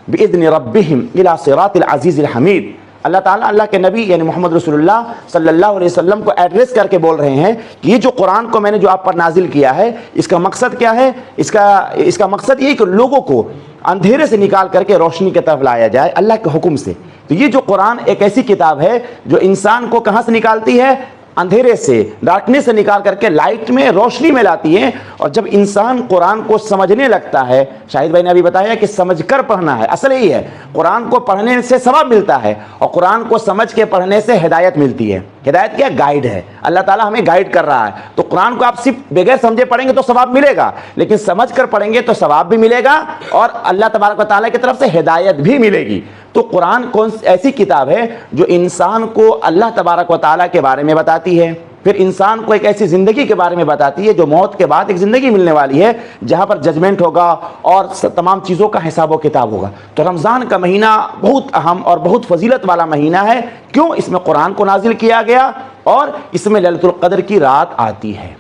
बिइज़्नि रब्बिहिम इला सिरातिल अज़ीज़िल हमीद। अल्लाह ताला अल्लाह के नबी यानी मोहम्मद रसूलुल्लाह सल्लल्लाहु अलैहि वसल्लम को एड्रेस करके बोल रहे हैं कि ये जो कुरान को मैंने जो आप पर नाजिल किया है इसका मकसद क्या है? इसका मकसद ये कि लोगों को अंधेरे से निकाल करके रोशनी की तरफ लाया जाए अल्लाह के हुक्म से। तो ये जो कुरान एक ऐसी किताब है जो इंसान को कहाँ से निकालती है? अंधेरे से, डार्कनेस से निकाल करके लाइट में, रोशनी में लाती है। और जब इंसान कुरान को समझने लगता है, शाहिद भाई ने अभी बताया कि समझकर पढ़ना है, असल यही है, कुरान को पढ़ने से सवाब मिलता है और कुरान को समझ के पढ़ने से हिदायत मिलती है। हिदायत क्या? गाइड है, अल्लाह ताला हमें गाइड कर रहा है। तो कुरान को आप सिर्फ बगैर समझे पढ़ेंगे तो सवाब मिलेगा, लेकिन समझ कर पढ़ेंगे तो सवाब भी मिलेगा और अल्लाह तबारक व तआला की तरफ से हिदायत भी मिलेगी। तो कुरान कौन ऐसी किताब है जो इंसान को अल्लाह तबारक व तआला के बारे में बताती है, फिर इंसान को एक ऐसी ज़िंदगी के बारे में बताती है जो मौत के बाद एक ज़िंदगी मिलने वाली है जहाँ पर जजमेंट होगा और तमाम चीज़ों का हिसाब व किताब होगा। तो रमज़ान का महीना बहुत अहम और बहुत फजीलत वाला महीना है। क्यों? इसमें कुरान को नाजिल किया गया और इसमें लैलतुल क़द्र की रात आती है।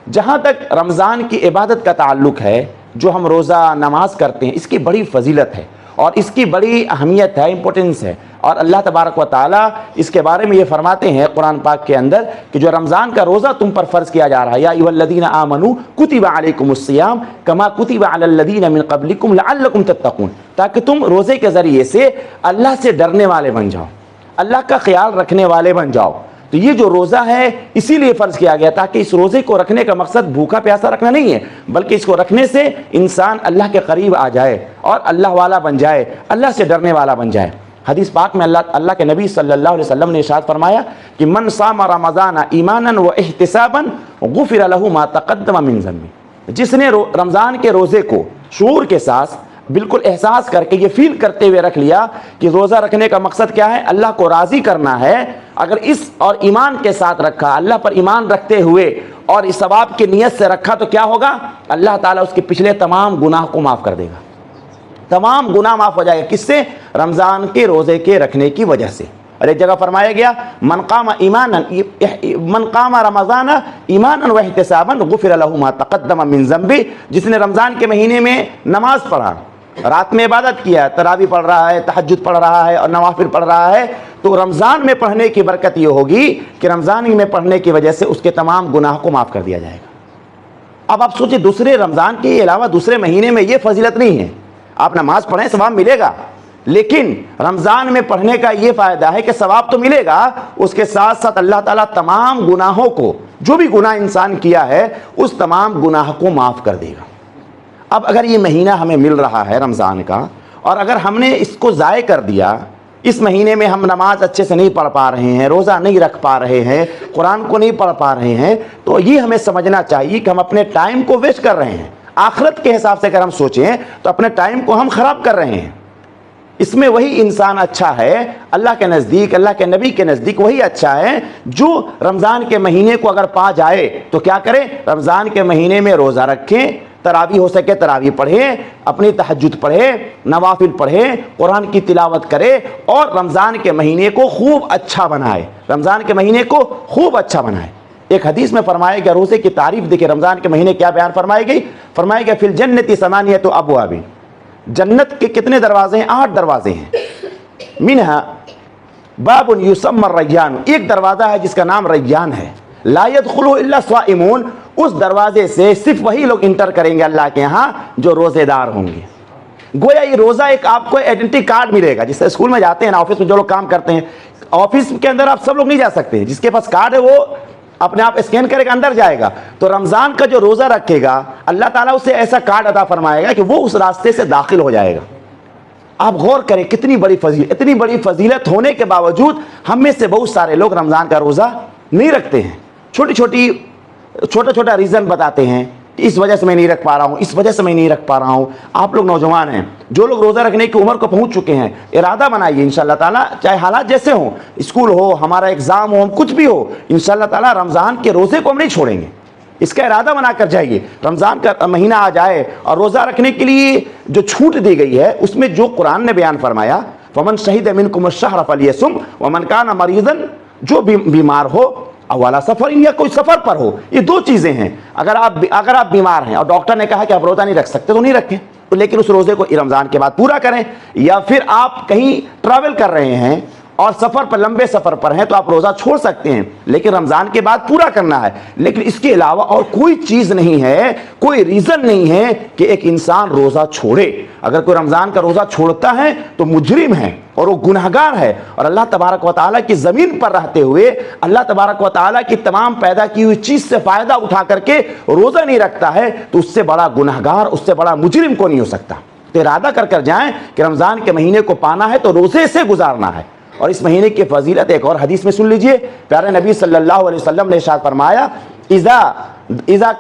जहाँ तक रमज़ान की इबादत का ताल्लुक़ है, जो हम रोज़ा नमाज करते हैं, इसकी बड़ी फजीलत है और इसकी बड़ी अहमियत है, इंपॉर्टेंस है। और अल्लाह तबारक व ताला इसके बारे में ये फरमाते हैं कुरान पाक के अंदर कि जो रमज़ान का रोज़ा तुम पर फ़र्ज़ किया जा रहा है, या अय्युहल्लज़ीना आमनू कुतिबा अलैकुमुस्सियाम कमा कुतिबा अलल्लज़ीना मिन क़ब्लिकुम लअल्लकुम तत्तक़ून, ताकि तुम रोज़े के ज़रिए से अल्लाह से डरने वाले बन जाओ, अल्लाह का ख्याल रखने वाले बन जाओ। तो ये जो रोज़ा है इसीलिए फ़र्ज़ किया गया ताकि इस रोज़े को रखने का मकसद भूखा प्यासा रखना नहीं है, बल्कि इसको रखने से इंसान अल्लाह के करीब आ जाए और अल्लाह वाला बन जाए, अल्लाह से डरने वाला बन जाए। हदीस पाक में अल्लाह के नबी सल्लल्लाहु अलैहि वसल्लम ने इरशाद फरमाया कि मन सामा रमज़ान ईमानन व इहतिसाबन गुफिर लहू मा तक़द्दम मिन ज़म्बी। जिसने रमज़ान के रोज़े को शऊर के साथ बिल्कुल एहसास करके ये फील करते हुए रख लिया कि रोज़ा रखने का मकसद क्या है, अल्लाह को राज़ी करना है, अगर इस और ईमान के साथ रखा, अल्लाह पर ईमान रखते हुए और इस सवाब की नीयत से रखा, तो क्या होगा, अल्लाह ताला उसके पिछले तमाम गुनाह को माफ़ कर देगा। तमाम गुनाह माफ़ हो जाएगा। किससे? रमज़ान के रोज़े के रखने की वजह से। और एक जगह फरमाया गया मन कामा रमज़ान ईमानन व इहतिसाबन गुफिर लहू मा तक़द्दम मिन ज़म्बी। जिसने रमज़ान के महीने में नमाज पढ़ा, रात में इबादत किया, तरावी पढ़ रहा है, तहज्जुद पढ़ रहा है और नवाफिल पढ़ रहा है, तो रमज़ान में पढ़ने की बरकत ये होगी कि रमज़ान में पढ़ने की वजह से उसके तमाम गुनाह को माफ़ कर दिया जाएगा। अब आप सोचिए, दूसरे रमज़ान के अलावा दूसरे महीने में ये फजीलत नहीं है, आप नमाज पढ़ें सवाब मिलेगा, लेकिन रमज़ान में पढ़ने का ये फ़ायदा है कि सवाब तो मिलेगा, उसके साथ साथ अल्लाह ताला तमाम गुनाहों को, जो भी गुनाह इंसान किया है उस तमाम गुनाह को माफ़ कर देगा। अब अगर ये महीना हमें मिल रहा है रमज़ान का, और अगर हमने इसको ज़ाय कर दिया, इस महीने में हम नमाज अच्छे से नहीं पढ़ पा रहे हैं, रोज़ा नहीं रख पा रहे हैं, कुरान को नहीं पढ़ पा रहे हैं, तो ये हमें समझना चाहिए कि हम अपने टाइम को वेस्ट कर रहे हैं। आखिरत के हिसाब से अगर हम सोचें तो अपने टाइम को हम ख़राब कर रहे हैं। इसमें वही इंसान अच्छा है अल्लाह के नज़दीक, अल्लाह के नबी के नज़दीक वही अच्छा है जो रमज़ान के महीने को अगर पा जाए तो क्या करें, रमज़ान के महीने में रोज़ा रखें, तरावी हो सके तरावी पढ़े, अपनी तहज्जुद पढ़े, नवाफिल पढ़े, कुरान की तिलावत करे और रमज़ान के महीने को खूब अच्छा बनाए, रमज़ान के महीने को खूब अच्छा बनाए। एक हदीस में फरमाया गया, रोज़े की तारीफ देखिए, रमज़ान के महीने क्या बयान फरमाई गई, फरमाया गया फिल जन्नति समानियतु अबवाबिन, जन्नत के कितने दरवाजे हैं, 8 दरवाजे हैं। मिनहा बाबुन युसम्मा रय्यान, एक दरवाज़ा है जिसका नाम रय्यान है, ला यदखुलुहु इल्ला स्वाइमून, उस दरवाजे से सिर्फ वही लोग इंटर करेंगे अल्लाह के यहाँ जो रोज़ेदार होंगे। गोया ये रोज़ा एक आपको आइडेंटिटी कार्ड मिलेगा, जिससे स्कूल में जाते हैं ना, ऑफिस में जो लोग काम करते हैं, ऑफिस के अंदर आप सब लोग नहीं जा सकते, जिसके पास कार्ड है वो अपने आप स्कैन करेगा अंदर जाएगा। तो रमज़ान का जो रोज़ा रखेगा अल्लाह ताला उसे ऐसा कार्ड अता फरमाएगा कि वो उस रास्ते से दाखिल हो जाएगा। आप गौर करें कितनी बड़ी फजीलत, इतनी बड़ी फजीलत होने के बावजूद हम में से बहुत सारे लोग रमज़ान का रोज़ा नहीं रखते हैं। छोटा छोटा रीज़न बताते हैं, इस वजह से मैं नहीं रख पा रहा हूँ, इस वजह से मैं नहीं रख पा रहा हूँ। आप लोग नौजवान हैं, जो लोग रोज़ा रखने की उम्र को पहुँच चुके हैं, इरादा बनाइए इंशाअल्लाह ताला, चाहे हालात जैसे हों, स्कूल हो, हमारा एग्ज़ाम हो, कुछ भी हो, इंशाअल्लाह ताला रमज़ान के रोज़े को हम नहीं छोड़ेंगे। इसका इरादा बना कर जाइए। रमज़ान का महीना आ जाए और रोज़ा रखने के लिए जो छूट दी गई है उसमें जो कुरान ने बयान फरमाया, फमन शहीद मिनकुम अश-शहर फलियसुम वमन कान मरीज़न, जो बीमार हो अवाला सफ़र, या कोई सफ़र पर हो, ये 2 चीज़ें हैं। अगर आप बीमार हैं और डॉक्टर ने कहा कि आप रोज़ा नहीं रख सकते तो नहीं रखें, लेकिन उस रोज़े को रमज़ान के बाद पूरा करें। या फिर आप कहीं ट्रैवल कर रहे हैं और सफ़र पर, लंबे सफ़र पर हैं, तो आप रोज़ा छोड़ सकते हैं, लेकिन रमज़ान के बाद पूरा करना है। लेकिन इसके अलावा और कोई चीज़ नहीं है, कोई रीज़न नहीं है कि एक इंसान रोज़ा छोड़े। अगर कोई रमज़ान का रोज़ा छोड़ता है तो मुजरिम है और वो गुनहगार है, और अल्लाह तबारक व तआला की ज़मीन पर रहते हुए अल्लाह तबारक व तआला की तमाम पैदा की हुई चीज़ से फ़ायदा उठा करके रोज़ा नहीं रखता है, तो उससे बड़ा गुनहगार, उससे बड़ा मुजरिम को नहीं हो सकता। तो इरादा कर जाएँ कि रमज़ान के महीने को पाना है तो रोज़े से गुजारना है। और इस महीने की फजीलत एक और हदीस में सुन लीजिए, प्यारे नबी सल्लल्लाहु अलैहि वसल्लम ने इरशाद फरमाया, इज़ा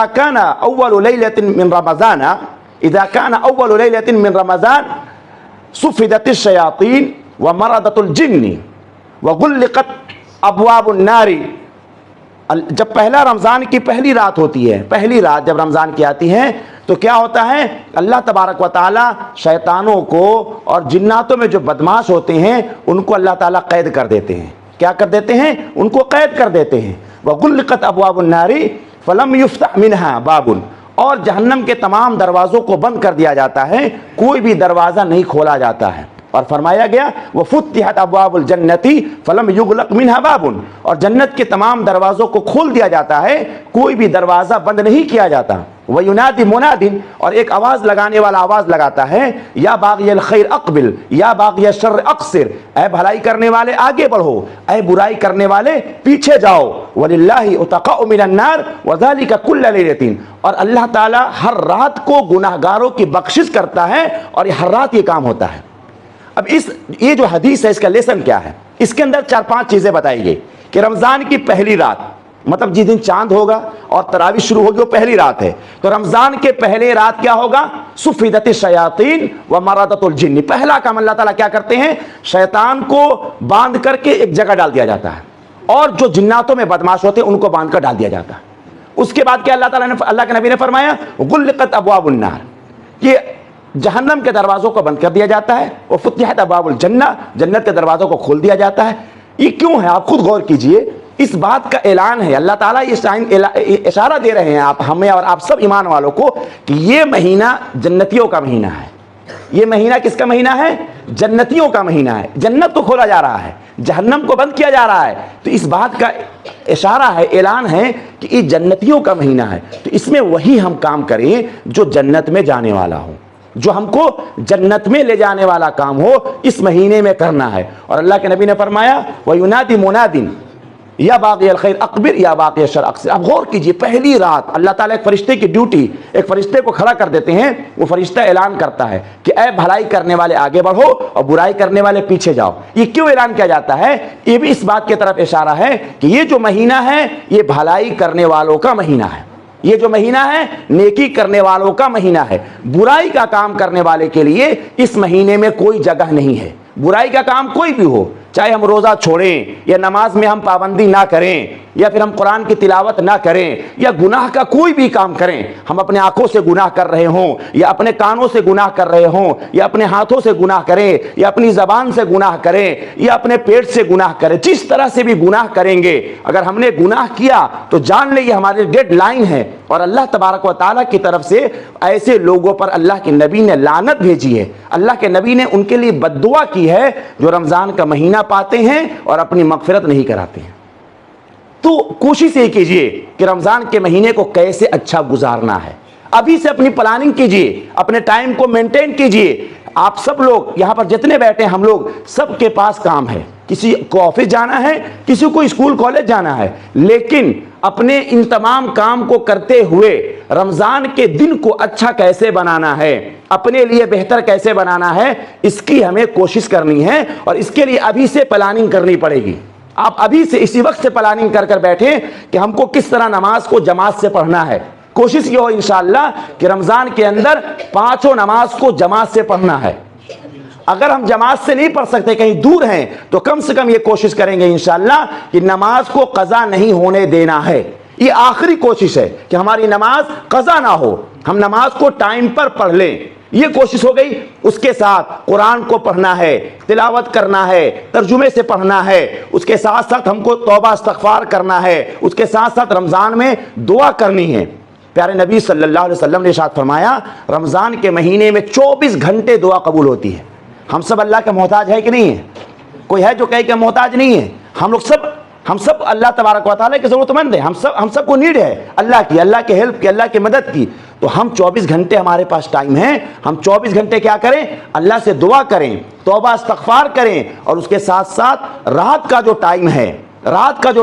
काना अव्वलु लैलतिन मिन रमज़ान, इज़ा काना अव्वलु लैलतिन मिन रमज़ान सुफ़िदतिश शयातीन व मरदतुल जिन्नी व गुल्लिक़त अबवाबुन नारी। जब पहला रमज़ान की पहली रात होती है, पहली रात जब रमज़ान की आती है तो क्या होता है, अल्लाह तबारक व ताला शैतानों को और जिन्नातों में जो बदमाश होते हैं उनको अल्लाह ताला कैद कर देते हैं। क्या कर देते हैं? उनको कैद कर देते हैं। व गुल्लिक़त अबवाबुन नारी फलम युफ्तह मिनहा बाबुन, और जहन्नम के तमाम दरवाज़ों को बंद कर दिया जाता है, कोई भी दरवाज़ा नहीं खोला जाता है। और फरमाया गया वो फुत्तिहत अब्वाबुल जन्नती फलम युगलक मिनहा बाबुन, और जन्नत के तमाम दरवाज़ों को खोल दिया जाता है, कोई भी दरवाज़ा बंद नहीं किया जाता। वह युनादी मुनादिन, और एक आवाज़ लगाने वाला आवाज़ लगाता है, या बाग़ियल खैर अक़बिल या बाग़ियल शर्र अक़सिर, ऐ भलाई करने वाले आगे बढ़ो, ऐ बुराई करने वाले पीछे जाओ। वलिल्लाहि उतक़ाउ मिनन नार व ज़ालिका कुल्ल लैलतिन, और अल्लाह ताला हर रात को गुनाहगारों की बख्शिश करता है, और हर रात ये काम होता है। अब ये जो हदीस है इसका लेसन क्या है? इसके अंदर 4-5 चीजें बताई गई कि रमजान की पहली रात, मतलब जिस दिन चांद होगा और तरावी शुरू होगी वो पहली रात है, तो रमजान के पहले रात क्या होगा? सुफिदत शयातीन व मरादतुल जिन्न। पहला काम अल्लाह ताला क्या करते हैं? शैतान को बांध करके एक जगह डाल दिया जाता है और जो जिन्नातों में बदमाश होते हैं उनको बांध कर डाल दिया जाता है। उसके बाद क्या अल्लाह के नबी ने फरमाया? गुल्लिकत अबवाबुन नार, ये जहन्नम के दरवाजों को बंद कर दिया जाता है। और फुतिहत अबवाबुल जन्नह, जन्नत के दरवाजों को खोल दिया जाता है। ये क्यों है? आप खुद गौर कीजिए, इस बात का ऐलान है, अल्लाह ताला ये इशारा दे रहे हैं आप हमें और आप सब ईमान वालों को कि ये महीना जन्नतियों का महीना है। ये महीना किसका महीना है? जन्नतियों का महीना है। जन्नत को खोला जा रहा है, जहन्नम को बंद किया जा रहा है। तो इस बात का इशारा है, ऐलान है कि ये जन्नतियों का महीना है। तो इसमें वही हम काम करें जो जन्नत में जाने वाला हो, जो हमको जन्नत में ले जाने वाला काम हो, इस महीने में करना है। और अल्लाह के नबी ने फरमाया वयुनादी मुनादिन या बाक़ी अल खैर अकबिर या बाक़ी शर अक्सर। आप गौर कीजिए, पहली रात अल्लाह ताला एक फरिश्ते की ड्यूटी, एक फरिश्ते को खड़ा कर देते हैं। वो फरिश्ता ऐलान करता है कि ऐ भलाई करने वाले आगे बढ़ो और बुराई करने वाले पीछे जाओ। ये क्यों ऐलान किया जाता है? ये भी इस बात की तरफ इशारा है कि ये जो महीना है ये भलाई करने वालों का महीना है। ये जो महीना है नेकी करने वालों का महीना है। बुराई का काम करने वाले के लिए इस महीने में कोई जगह नहीं है। बुराई का काम कोई भी हो, चाहे हम रोज़ा छोड़ें या नमाज में हम पाबंदी ना करें या फिर हम कुरान की तिलावत ना करें या गुनाह का कोई भी काम करें, हम अपने आंखों से गुनाह कर रहे हों या अपने कानों से गुनाह कर रहे हों या अपने हाथों से गुनाह करें या अपनी ज़बान से गुनाह करें या अपने पेट से गुनाह करें, जिस तरह से भी गुनाह करेंगे, अगर हमने गुनाह किया तो जान ले ये हमारी डेड लाइन है। और अल्लाह तबारक व तआला की तरफ से ऐसे लोगों पर अल्लाह के नबी ने लानत भेजी है। अल्लाह के नबी ने उनके लिए बद्दुआ की है जो रमज़ान का महीना पाते हैं और अपनी मगफिरत नहीं कराते हैं। तो कोशिश ये कीजिए कि रमज़ान के महीने को कैसे अच्छा गुजारना है। अभी से अपनी प्लानिंग कीजिए, अपने टाइम को मेंटेन कीजिए। आप सब लोग यहाँ पर जितने बैठे हैं, हम लोग सबके पास काम है, किसी को ऑफिस जाना है, किसी को स्कूल कॉलेज जाना है, लेकिन अपने इन तमाम काम को करते हुए रमज़ान के दिन को अच्छा कैसे बनाना है, अपने लिए बेहतर कैसे बनाना है, इसकी हमें कोशिश करनी है। और इसके लिए अभी से प्लानिंग करनी पड़ेगी। आप अभी से इसी वक्त से प्लानिंग कर बैठें कि हमको किस तरह नमाज को जमात से पढ़ना है। कोशिश ये हो इंशाअल्लाह कि रमज़ान के अंदर 5 नमाज को जमात से पढ़ना है। अगर हम जमात से नहीं पढ़ सकते, कहीं दूर हैं, तो कम से कम ये कोशिश करेंगे इंशाअल्लाह कि नमाज को कज़ा नहीं होने देना है। ये आखिरी कोशिश है कि हमारी नमाज कज़ा ना हो, हम नमाज को टाइम पर पढ़ लें। ये कोशिश हो गई। उसके साथ कुरान को पढ़ना है, तिलावत करना है, तर्जुमे से पढ़ना है, उसके साथ साथ हमको तौबा इस्तग़फ़ार करना है, उसके साथ साथ रमज़ान में दुआ करनी है। प्यारे नबी सल्लल्लाहु अलैहि वसल्लम ने इरशाद फरमाया, रमज़ान के महीने में 24 घंटे दुआ कबूल होती है। हम सब अल्लाह के मोहताज है कि नहीं है? कोई है जो कहे कि मोहताज नहीं है? हम सब अल्लाह तबारक व तआला के ज़रूरतमंद है। हम सबको नीड है अल्लाह की, अल्लाह के हेल्प की, अल्लाह की मदद की। तो हम 24 घंटे हमारे पास टाइम है। हम 24 घंटे क्या करें? अल्लाह से दुआ करें, तौबा इस्तग़फ़ार करें। और उसके साथ साथ रात का जो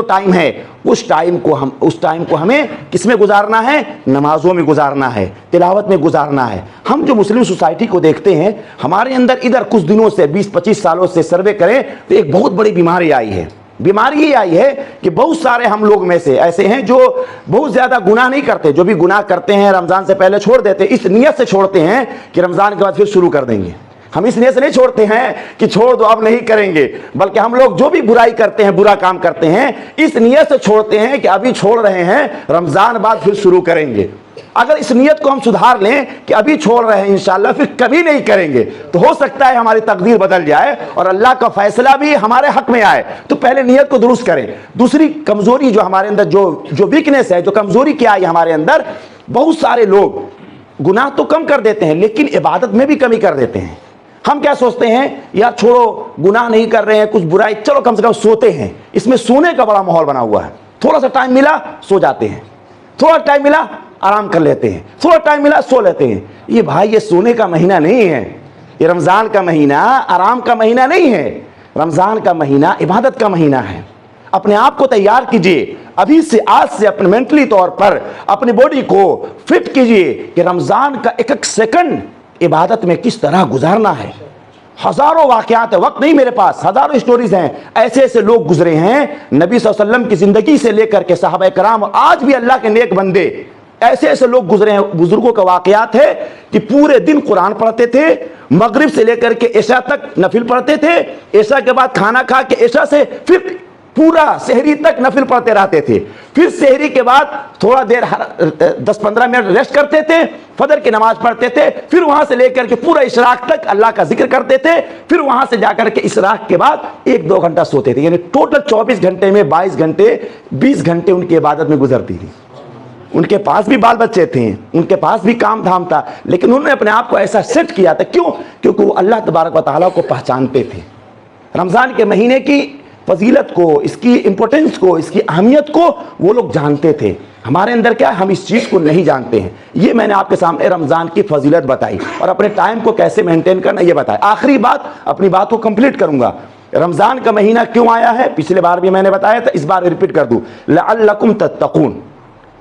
टाइम है, उस टाइम को हमें किस में गुजारना है? नमाजों में गुजारना है, तिलावत में गुजारना है। हम जो मुस्लिम सोसाइटी को देखते हैं, हमारे अंदर इधर कुछ दिनों से 20-25 सालों से सर्वे करें तो एक बहुत बड़ी बीमारी आई है। बीमारी ये आई है कि बहुत सारे हम लोग में से ऐसे हैं जो बहुत ज़्यादा गुनाह नहीं करते, जो भी गुनाह करते हैं रमज़ान से पहले छोड़ देते, इस नियत से छोड़ते हैं कि रमज़ान के बाद फिर शुरू कर देंगे। हम इस नियत से नहीं छोड़ते हैं कि छोड़ दो अब नहीं करेंगे, बल्कि हम लोग जो भी बुराई करते हैं, बुरा काम करते हैं, इस नियत से छोड़ते हैं कि अभी छोड़ रहे हैं, रमज़ान बाद फिर शुरू करेंगे। अगर इस नियत को हम सुधार लें कि अभी छोड़ रहे हैं इंशाअल्लाह फिर कभी नहीं करेंगे, तो हो सकता है हमारी तकदीर बदल जाए और अल्लाह का फैसला भी हमारे हक में आए। तो पहले नियत को दुरुस्त करें। दूसरी कमज़ोरी जो हमारे अंदर, जो वीकनेस है, जो कमज़ोरी क्या आई हमारे अंदर, बहुत सारे लोग गुनाह तो कम कर देते हैं लेकिन इबादत में भी कमी कर देते हैं। हम क्या सोचते हैं, यार छोड़ो, गुनाह नहीं कर रहे हैं, कुछ बुराई, चलो कम से कम सोते हैं। इसमें सोने का बड़ा माहौल बना हुआ है। थोड़ा सा टाइम मिला सो जाते हैं, थोड़ा टाइम मिला आराम कर लेते हैं, थोड़ा टाइम मिला सो लेते हैं। ये भाई, ये सोने का महीना नहीं है। ये रमज़ान का महीना आराम का महीना नहीं है। रमज़ान का महीना इबादत का महीना है। अपने आप को तैयार कीजिए अभी से, आज से अपने मेंटली तौर पर अपनी बॉडी को फिट कीजिए कि रमज़ान का एक एक सेकंड इबादत में किस तरह गुजारना है। हजारों वाकयात है, वक्त नहीं मेरे पास, हजारों स्टोरीज हैं, ऐसे ऐसे लोग गुजरे हैं नबी सल्लल्लाहु अलैहि वसल्लम की जिंदगी से लेकर के सहाबा कराम, आज भी अल्लाह के नेक बंदे, ऐसे ऐसे लोग गुजरे हैं। बुजुर्गों का वाकयात है कि पूरे दिन कुरान पढ़ते थे, मगरिब से लेकर के इशा तक नफिल पढ़ते थे, इशा के बाद खाना खा के इशा से फिर पूरा सहरी तक नफिल पढ़ते रहते थे, फिर सहरी के बाद थोड़ा देर 10-15 मिनट रेस्ट करते थे, फजर की नमाज पढ़ते थे, फिर वहां से लेकर के पूरा इशराक तक अल्लाह का जिक्र करते थे, फिर वहां से जाकर के इशराक के बाद 1-2 घंटा सोते थे। यानी टोटल 24 घंटे में 22 घंटे 20 घंटे उनकी इबादत में गुजरती थी। उनके पास भी बाल बच्चे थे, उनके पास भी काम धाम था, लेकिन उन्होंने अपने आप को ऐसा सेट किया था। क्यों? क्योंकि वो अल्लाह तबारक व तआला को पहचानते थे। रमज़ान के महीने की फजीलत को, इसकी इंपॉर्टेंस को, इसकी अहमियत को वो लोग जानते थे। हमारे अंदर क्या है, हम इस चीज़ को नहीं जानते हैं। ये मैंने आपके सामने रमज़ान की फजीलत बताई और अपने टाइम को कैसे मेंटेन करना ये बताया। आखिरी बात, अपनी बात को कंप्लीट करूंगा। रमज़ान का महीना क्यों आया है, पिछले बार भी मैंने बताया था, इस बार रिपीट कर दूं, लअल्लकुम तत्तकून।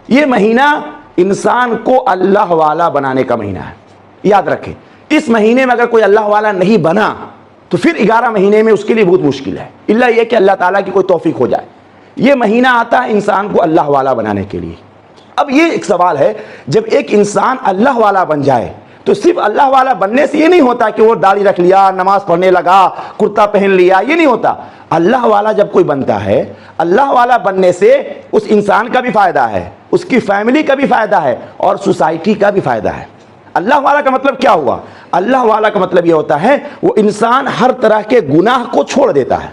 ये महीना इंसान को अल्लाह वाला बनाने का महीना है। याद रखें, इस महीने में अगर कोई अल्लाह वाला नहीं बना तो फिर 11 महीने में उसके लिए बहुत मुश्किल है, इल्ला ये कि अल्लाह ताला की कोई तौफीक हो जाए। ये महीना आता है इंसान को अल्लाह वाला बनाने के लिए। अब ये एक सवाल है, जब एक इंसान अल्लाह वाला बन जाए तो सिर्फ अल्लाह वाला बनने से ये नहीं होता कि वो दाढ़ी रख लिया, नमाज पढ़ने लगा, कुर्ता पहन लिया, ये नहीं होता। अल्लाह वाला जब कोई बनता है, अल्लाह वाला बनने से उस इंसान का भी फायदा है, उसकी फैमिली का भी फायदा है और सोसाइटी का भी फायदा है। अल्लाह वाला का मतलब क्या हुआ? अल्लाह वाला का मतलब यह होता है वो इंसान हर तरह के गुनाह को छोड़ देता है,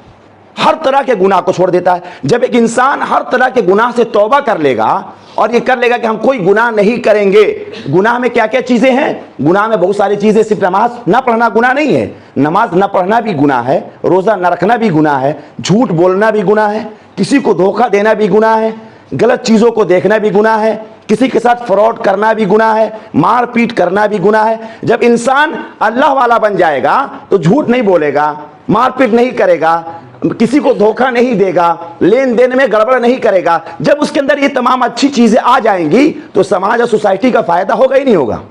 हर तरह के गुनाह को छोड़ देता है। जब एक इंसान हर तरह के गुनाह से तौबा कर लेगा और ये कर लेगा कि हम कोई गुनाह नहीं करेंगे। गुनाह में क्या क्या चीजें हैं? गुनाह में बहुत सारी चीजें, सिर्फ नमाज ना पढ़ना गुनाह नहीं है, नमाज ना पढ़ना भी गुनाह है, रोजा ना रखना भी गुनाह है, झूठ बोलना भी गुनाह है, किसी को धोखा देना भी गुनाह है, गलत चीजों को देखना भी गुनाह है, किसी के साथ फ्रॉड करना भी गुनाह है, मारपीट करना भी गुनाह है। जब इंसान अल्लाह वाला बन जाएगा तो झूठ नहीं बोलेगा, मारपीट नहीं करेगा, किसी को धोखा नहीं देगा, लेन देन में गड़बड़ नहीं करेगा। जब उसके अंदर ये तमाम अच्छी चीजें आ जाएंगी तो समाज और सोसाइटी का फायदा होगा ही नहीं होगा।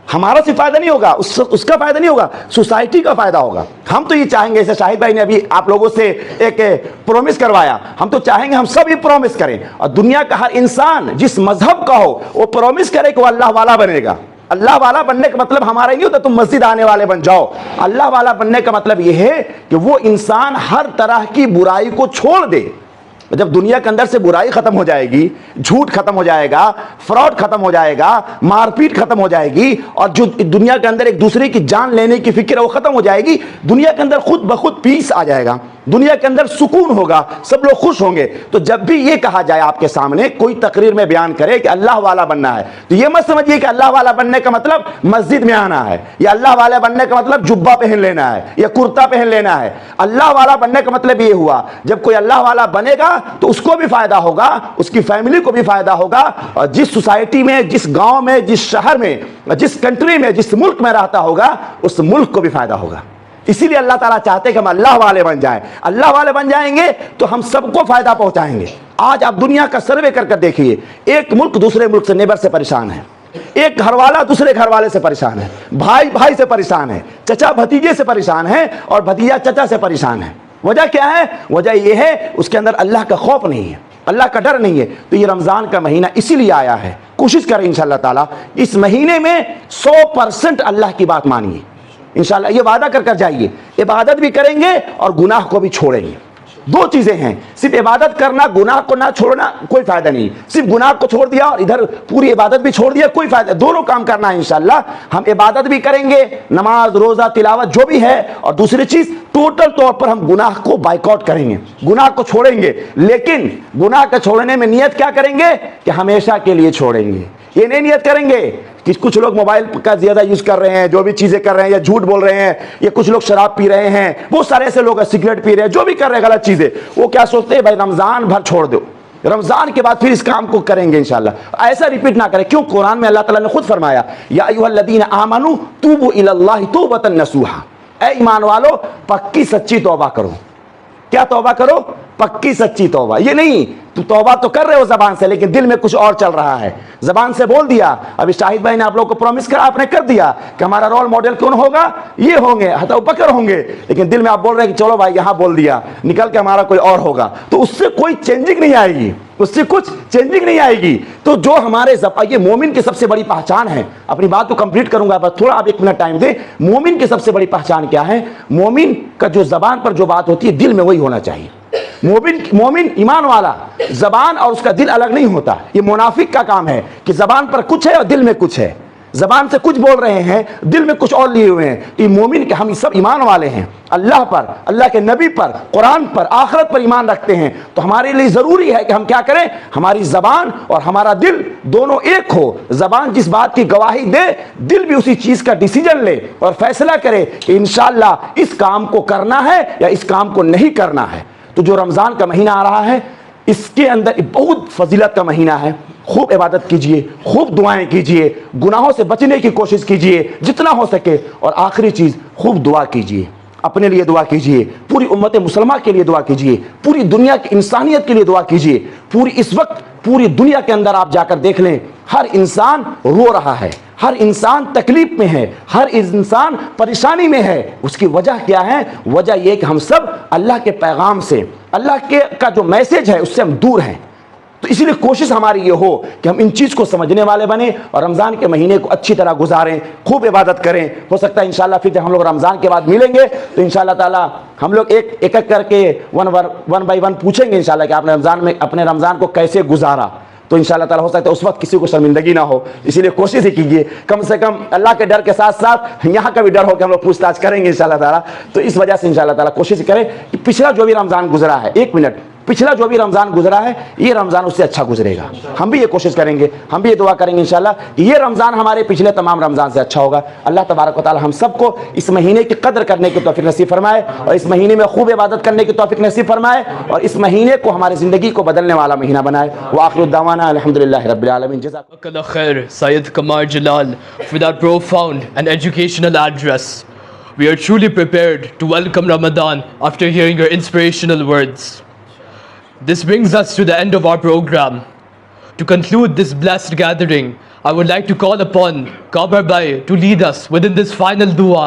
हमारा सिर्फ फायदा नहीं होगा, उसका फायदा नहीं होगा, सोसाइटी का फायदा होगा। हम तो ये चाहेंगे, जैसे शाहिद भाई ने अभी आप लोगों से एक प्रॉमिस करवाया, हम तो चाहेंगे हम सब ये प्रॉमिस करें और दुनिया का हर इंसान जिस मजहब का हो वो प्रॉमिस करे कि वो अल्लाह वाला बनेगा। अल्लाह वाला बनने का मतलब हमारा नहीं होता तुम मस्जिद आने वाले बन जाओ। अल्लाह वाला बनने का मतलब यह है कि वो इंसान हर तरह की बुराई को छोड़ दे। जब दुनिया के अंदर से बुराई खत्म हो जाएगी, झूठ खत्म हो जाएगा, फ्रॉड खत्म हो जाएगा, मारपीट खत्म हो जाएगी और जो दुनिया के अंदर एक दूसरे की जान लेने की फिक्र है वो खत्म हो जाएगी, दुनिया के अंदर खुद ब खुद पीस आ जाएगा, दुनिया के अंदर सुकून होगा, सब लोग खुश होंगे। तो जब भी ये कहा जाए आपके सामने, कोई तकरीर में बयान करे कि अल्लाह वाला बनना है, तो ये मत समझिए कि अल्लाह वाला बनने का मतलब मस्जिद में आना है, या अल्लाह वाला बनने का मतलब जुब्बा पहन लेना है या कुर्ता पहन लेना है। अल्लाह वाला बनने का मतलब ये हुआ, जब कोई अल्लाह वाला बनेगा तो उसको भी फायदा होगा, उसकी फैमिली को भी फायदा होगा और जिस सोसाइटी में, जिस गांव में, जिस शहर में, जिस कंट्री में, जिस मुल्क में रहता होगा उस मुल्क को भी फायदा होगा। इसीलिए अल्लाह ताला चाहते हैं कि हम अल्लाह वाले बन जाएं। अल्लाह वाले बन जाएंगे तो हम सबको फायदा पहुंचाएंगे। आज आप दुनिया का सर्वे कर देखिए, एक मुल्क दूसरे मुल्क से, नेबर से परेशान है, एक घरवाला दूसरे घरवाले से परेशान है, भाई भाई से परेशान है, चचा भतीजे से परेशान है और भतीजा चचा से परेशान है। वजह क्या है? वजह यह है उसके अंदर अल्लाह का खौफ नहीं है, अल्लाह का डर नहीं है। तो ये रमजान का महीना इसीलिए आया है। कोशिश करें इंशाअल्लाह ताला इस महीने में 100% अल्लाह की बात मानिए। इंशाअल्लाह ये वादा कर जाइए, इबादत भी करेंगे और गुनाह को भी छोड़ेंगे। दो चीजें हैं, सिर्फ इबादत करना, गुनाह को ना छोड़ना, कोई फायदा नहीं। सिर्फ गुनाह को छोड़ दिया और इधर पूरी इबादत भी छोड़ दिया, कोई फायदा। दोनों काम करना है इंशाअल्लाह। हम इबादत भी करेंगे, नमाज, रोजा, तिलावत जो भी है, और दूसरी चीज टोटल तौर पर हम गुनाह को बाइकआउट करेंगे, गुनाह को छोड़ेंगे। लेकिन गुनाह को छोड़ने में नियत क्या करेंगे कि हमेशा के लिए छोड़ेंगे। ये नहीं नियत करेंगे कि कुछ लोग मोबाइल का ज्यादा यूज कर रहे हैं, जो भी चीजें कर रहे हैं, या झूठ बोल रहे हैं, या कुछ लोग शराब पी रहे हैं, बहुत सारे ऐसे लोग सिगरेट पी रहे हैं, जो भी कर रहे हैं गलत चीजें, वो क्या सोचते हैं, भाई रमजान भर छोड़ दो, रमजान के बाद फिर इस काम को करेंगे इंशाअल्लाह। ऐसा रिपीट ना करें। क्यों? कुरान में अल्लाह ताला ने खुद फरमाया, या अय्युहल्लज़ीना आमनू तूबू इलल्लाहि तौबतन नसूहा, ऐ ईमान वालो पक्की सच्ची तौबा करो। क्या तौबा करो? पक्की सच्ची तौबा। ये नहीं तुम तौबा तो कर रहे हो जबान से, लेकिन दिल में कुछ और चल रहा है। जबान से बोल दिया, अभी शाहिद भाई ने आप लोगों को प्रॉमिस करा, आपने कर दिया कि हमारा रोल मॉडल कौन होगा, ये होंगे, हज़रत अबू बकर होंगे, लेकिन दिल में आप बोल रहे हैं कि चलो भाई यहाँ बोल दिया, निकल के हमारा कोई और होगा, तो उससे कोई चेंजिंग नहीं आएगी, उससे कुछ चेंजिंग नहीं आएगी। तो जो हमारे ये मोमिन की सबसे बड़ी पहचान है। अपनी बात को कंप्लीट करूंगा, बस थोड़ा आप 1 मिनट टाइम दे। मोमिन की सबसे बड़ी पहचान क्या है? मोमिन का जो जबान पर जो बात होती है, दिल में वही होना चाहिए। मोमिन ईमान वाला, जबान और उसका दिल अलग नहीं होता। ये मुनाफिक का काम है कि जबान पर कुछ है और दिल में कुछ है, जबान से कुछ बोल रहे हैं, दिल में कुछ और लिए हुए हैं। ये मोमिन के हम सब ईमान वाले हैं, अल्लाह पर, अल्लाह के नबी पर, कुरान पर, आखिरत पर ईमान रखते हैं। तो हमारे लिए ज़रूरी है कि हम क्या करें, हमारी ज़बान और हमारा दिल दोनों एक हो। ज़बान जिस बात की गवाही दे, दिल भी उसी चीज़ का डिसीजन ले और फैसला करे कि इंशाअल्लाह इस काम को करना है या इस काम को नहीं करना है। तो जो रमज़ान का महीना आ रहा है, इसके अंदर बहुत फजीलत का महीना है। खूब इबादत कीजिए, खूब दुआएं कीजिए, गुनाहों से बचने की कोशिश कीजिए जितना हो सके, और आखिरी चीज़ खूब दुआ कीजिए, अपने लिए दुआ कीजिए, पूरी उम्मत मुसलमान के लिए दुआ कीजिए, पूरी दुनिया की इंसानियत के लिए दुआ कीजिए। पूरी इस वक्त पूरी दुनिया के अंदर आप जाकर देख लें, हर इंसान रो रहा है, हर इंसान तकलीफ में है, हर इंसान परेशानी में है। उसकी वजह क्या है? वजह यह कि हम सब अल्लाह के पैगाम से, अल्लाह के का जो मैसेज है उससे हम दूर हैं। तो इसीलिए कोशिश हमारी ये हो कि हम इन चीज़ को समझने वाले बने और रमज़ान के महीने को अच्छी तरह गुजारें, खूब इबादत करें। हो सकता है इंशाल्लाह फिर जब हम लोग रमज़ान के बाद मिलेंगे तो इंशाल्लाह ताला हम लोग एक एक करके वन बाई वन पूछेंगे इंशाल्लाह कि आपने रमज़ान में अपने रमज़ान को कैसे गुजारा। तो इंशाल्लाह ताला हो सकता है उस वक्त किसी को शर्मिंदगी ना हो, इसीलिए कोशिश ही कीजिए, कम से कम अल्लाह के डर के साथ साथ यहाँ का भी डर हो कि हम लोग पूछताछ करेंगे इंशाल्लाह ताला। तो इस वजह से इंशाल्लाह ताला कोशिश करें कि पिछला जो भी रमज़ान गुजरा है, 1 मिनट, पिछला जो भी रमज़ान गुजरा है ये रमज़ान उससे अच्छा गुजरेगा। हम भी ये कोशिश करेंगे, हम भी ये दुआ करेंगे इंशाल्लाह कि ये रमज़ान हमारे पिछले तमाम रमज़ान से अच्छा होगा। अल्लाह तबारक व तआला हम सबको इस महीने की कदर करने की तौफीक नसीब फरमाए और इस महीने में खूब इबादत करने की तौफीक नसीब फरमाए और इस महीने को हमारी ज़िंदगी को बदलने वाला महीना बनाए। व आखिर दावाना अल्हम्दुलिल्लाहि रब्बिल आलमीन। Jazakallah khair, Syed Qamar Jalal, for that profound and educational address. We are truly prepared to welcome Ramadan after hearing your inspirational words. This brings us to the end of our program. To conclude this blessed gathering, I would like to call upon Kabar Bhai to lead us within this final dua.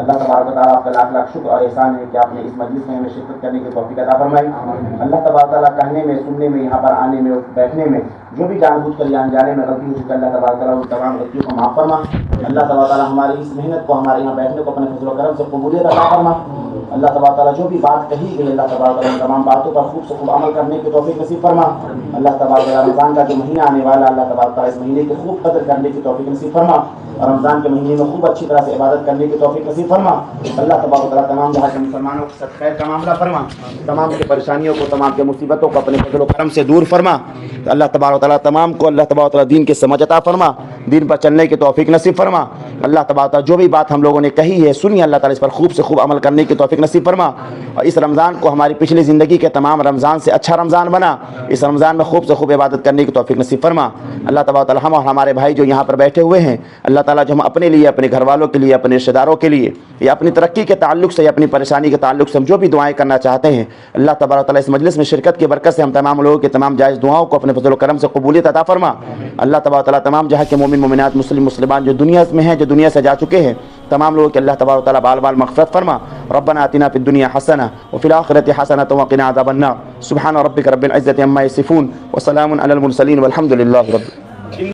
अल्लाह तबारक व तआला आपका लाख लाख शुक्र और एहसान है कि आपने इस मजलिस में हमें शिरकत करने की तौफीक अता फरमाई। अल्लाह तबारक व तआला कहने में, सुनने में, यहाँ पर आने में, बैठने में जो भी जानबूझकर या अनजाने में गलती हो चुकी है, अल्लाह तबारक व तआला उन तमाम गलतियों को माफ़ फरमा। अल्लाह तबारक व तआला हमारी इस मेहनत को, हमारे यहाँ बैठने को अपने फजल व करम से कबूलियत अता फरमा। अल्लाह तबारक व तआला जो भी बात कही गई, अल्लाह तबारक व तआला तमाम बातों पर खूब से खूब अमल करने की तौफीक नसीब फरमा। अल्लाह तबारक व तआला रमज़ान का जो महीना आने वाला, अल्लाह तबारक व तआला इस महीने की खूब कदर करने की तौफीक नसीब फरमा और रमज़ान के महीने में खूब अच्छी तरह से इबादत करने की तौफीक नसीब फरमा। अल्लाह तबारक व तआला तमाम जहां के मुसलमानों के साथ खैर का मामला फरमा, तमाम की परेशानियों को, तमाम की मुसीबतों को अपने फजल व करम से दूर फरमा। अल्लाह तबारक व तआला तमाम को अल्लाह तबारक व तआला दीन की समझ अता फरमा, दीन पर चलने की तौफीक नसीब फरमा। अल्लाह तबारक व तआला जो भी बात हम लोगों ने कही है, सुनी, अल्लाह ताला इस पर खूब से खूब अमल करने की तौफीक नसीब फरमा और इस रमज़ान को हमारी पिछली ज़िंदगी के तमाम रमज़ान से अच्छा रमज़ान बना। इस रमज़ान में खूब से खूब इबादत करने की तौफीक नसीब फरमा। अल्लाह तबारक व तआला हम और हमारे भाई जो यहाँ पर बैठे हुए हैं, अल्लाह ताला जो हम अपने लिए, अपने घर वालों के लिए, अपने रिश्तेदारों के लिए या अपनी तरक्की के ताल्लुक से या अपनी परेशानी के ताल्लुक से हम जो भी दुआएं करना चाहते हैं, अल्लाह तबारक व तआला इस मजलिस में शिरकत की बरकत से हम तमाम लोगों की तमाम जायज़ दुआओं को अपने फजल व करम से कबूलियत अता फरमा। अल्लाह तबारक व तआला तमाम जहाँ के मोमिन मोमिनात, मुस्लिम मुसलमान जो दुनिया में हैं, जो दुनिया से जा चुके हैं, तमाम लोगों के अल्लाह तबारक व तआला बाल बाल मग़फ़िरत फरमा। रब्बना आतिना फिद दुनिया हसना व फिल आखिरति हसनतन व क़िना अज़ाबन्नार। सुब्हान रब्बिका रब्बिल इज़्ज़ति अम्मा यसिफ़ून व सलामुन अलल मुरसलीन वल्हम्दुलिल्लाहि रब्बिल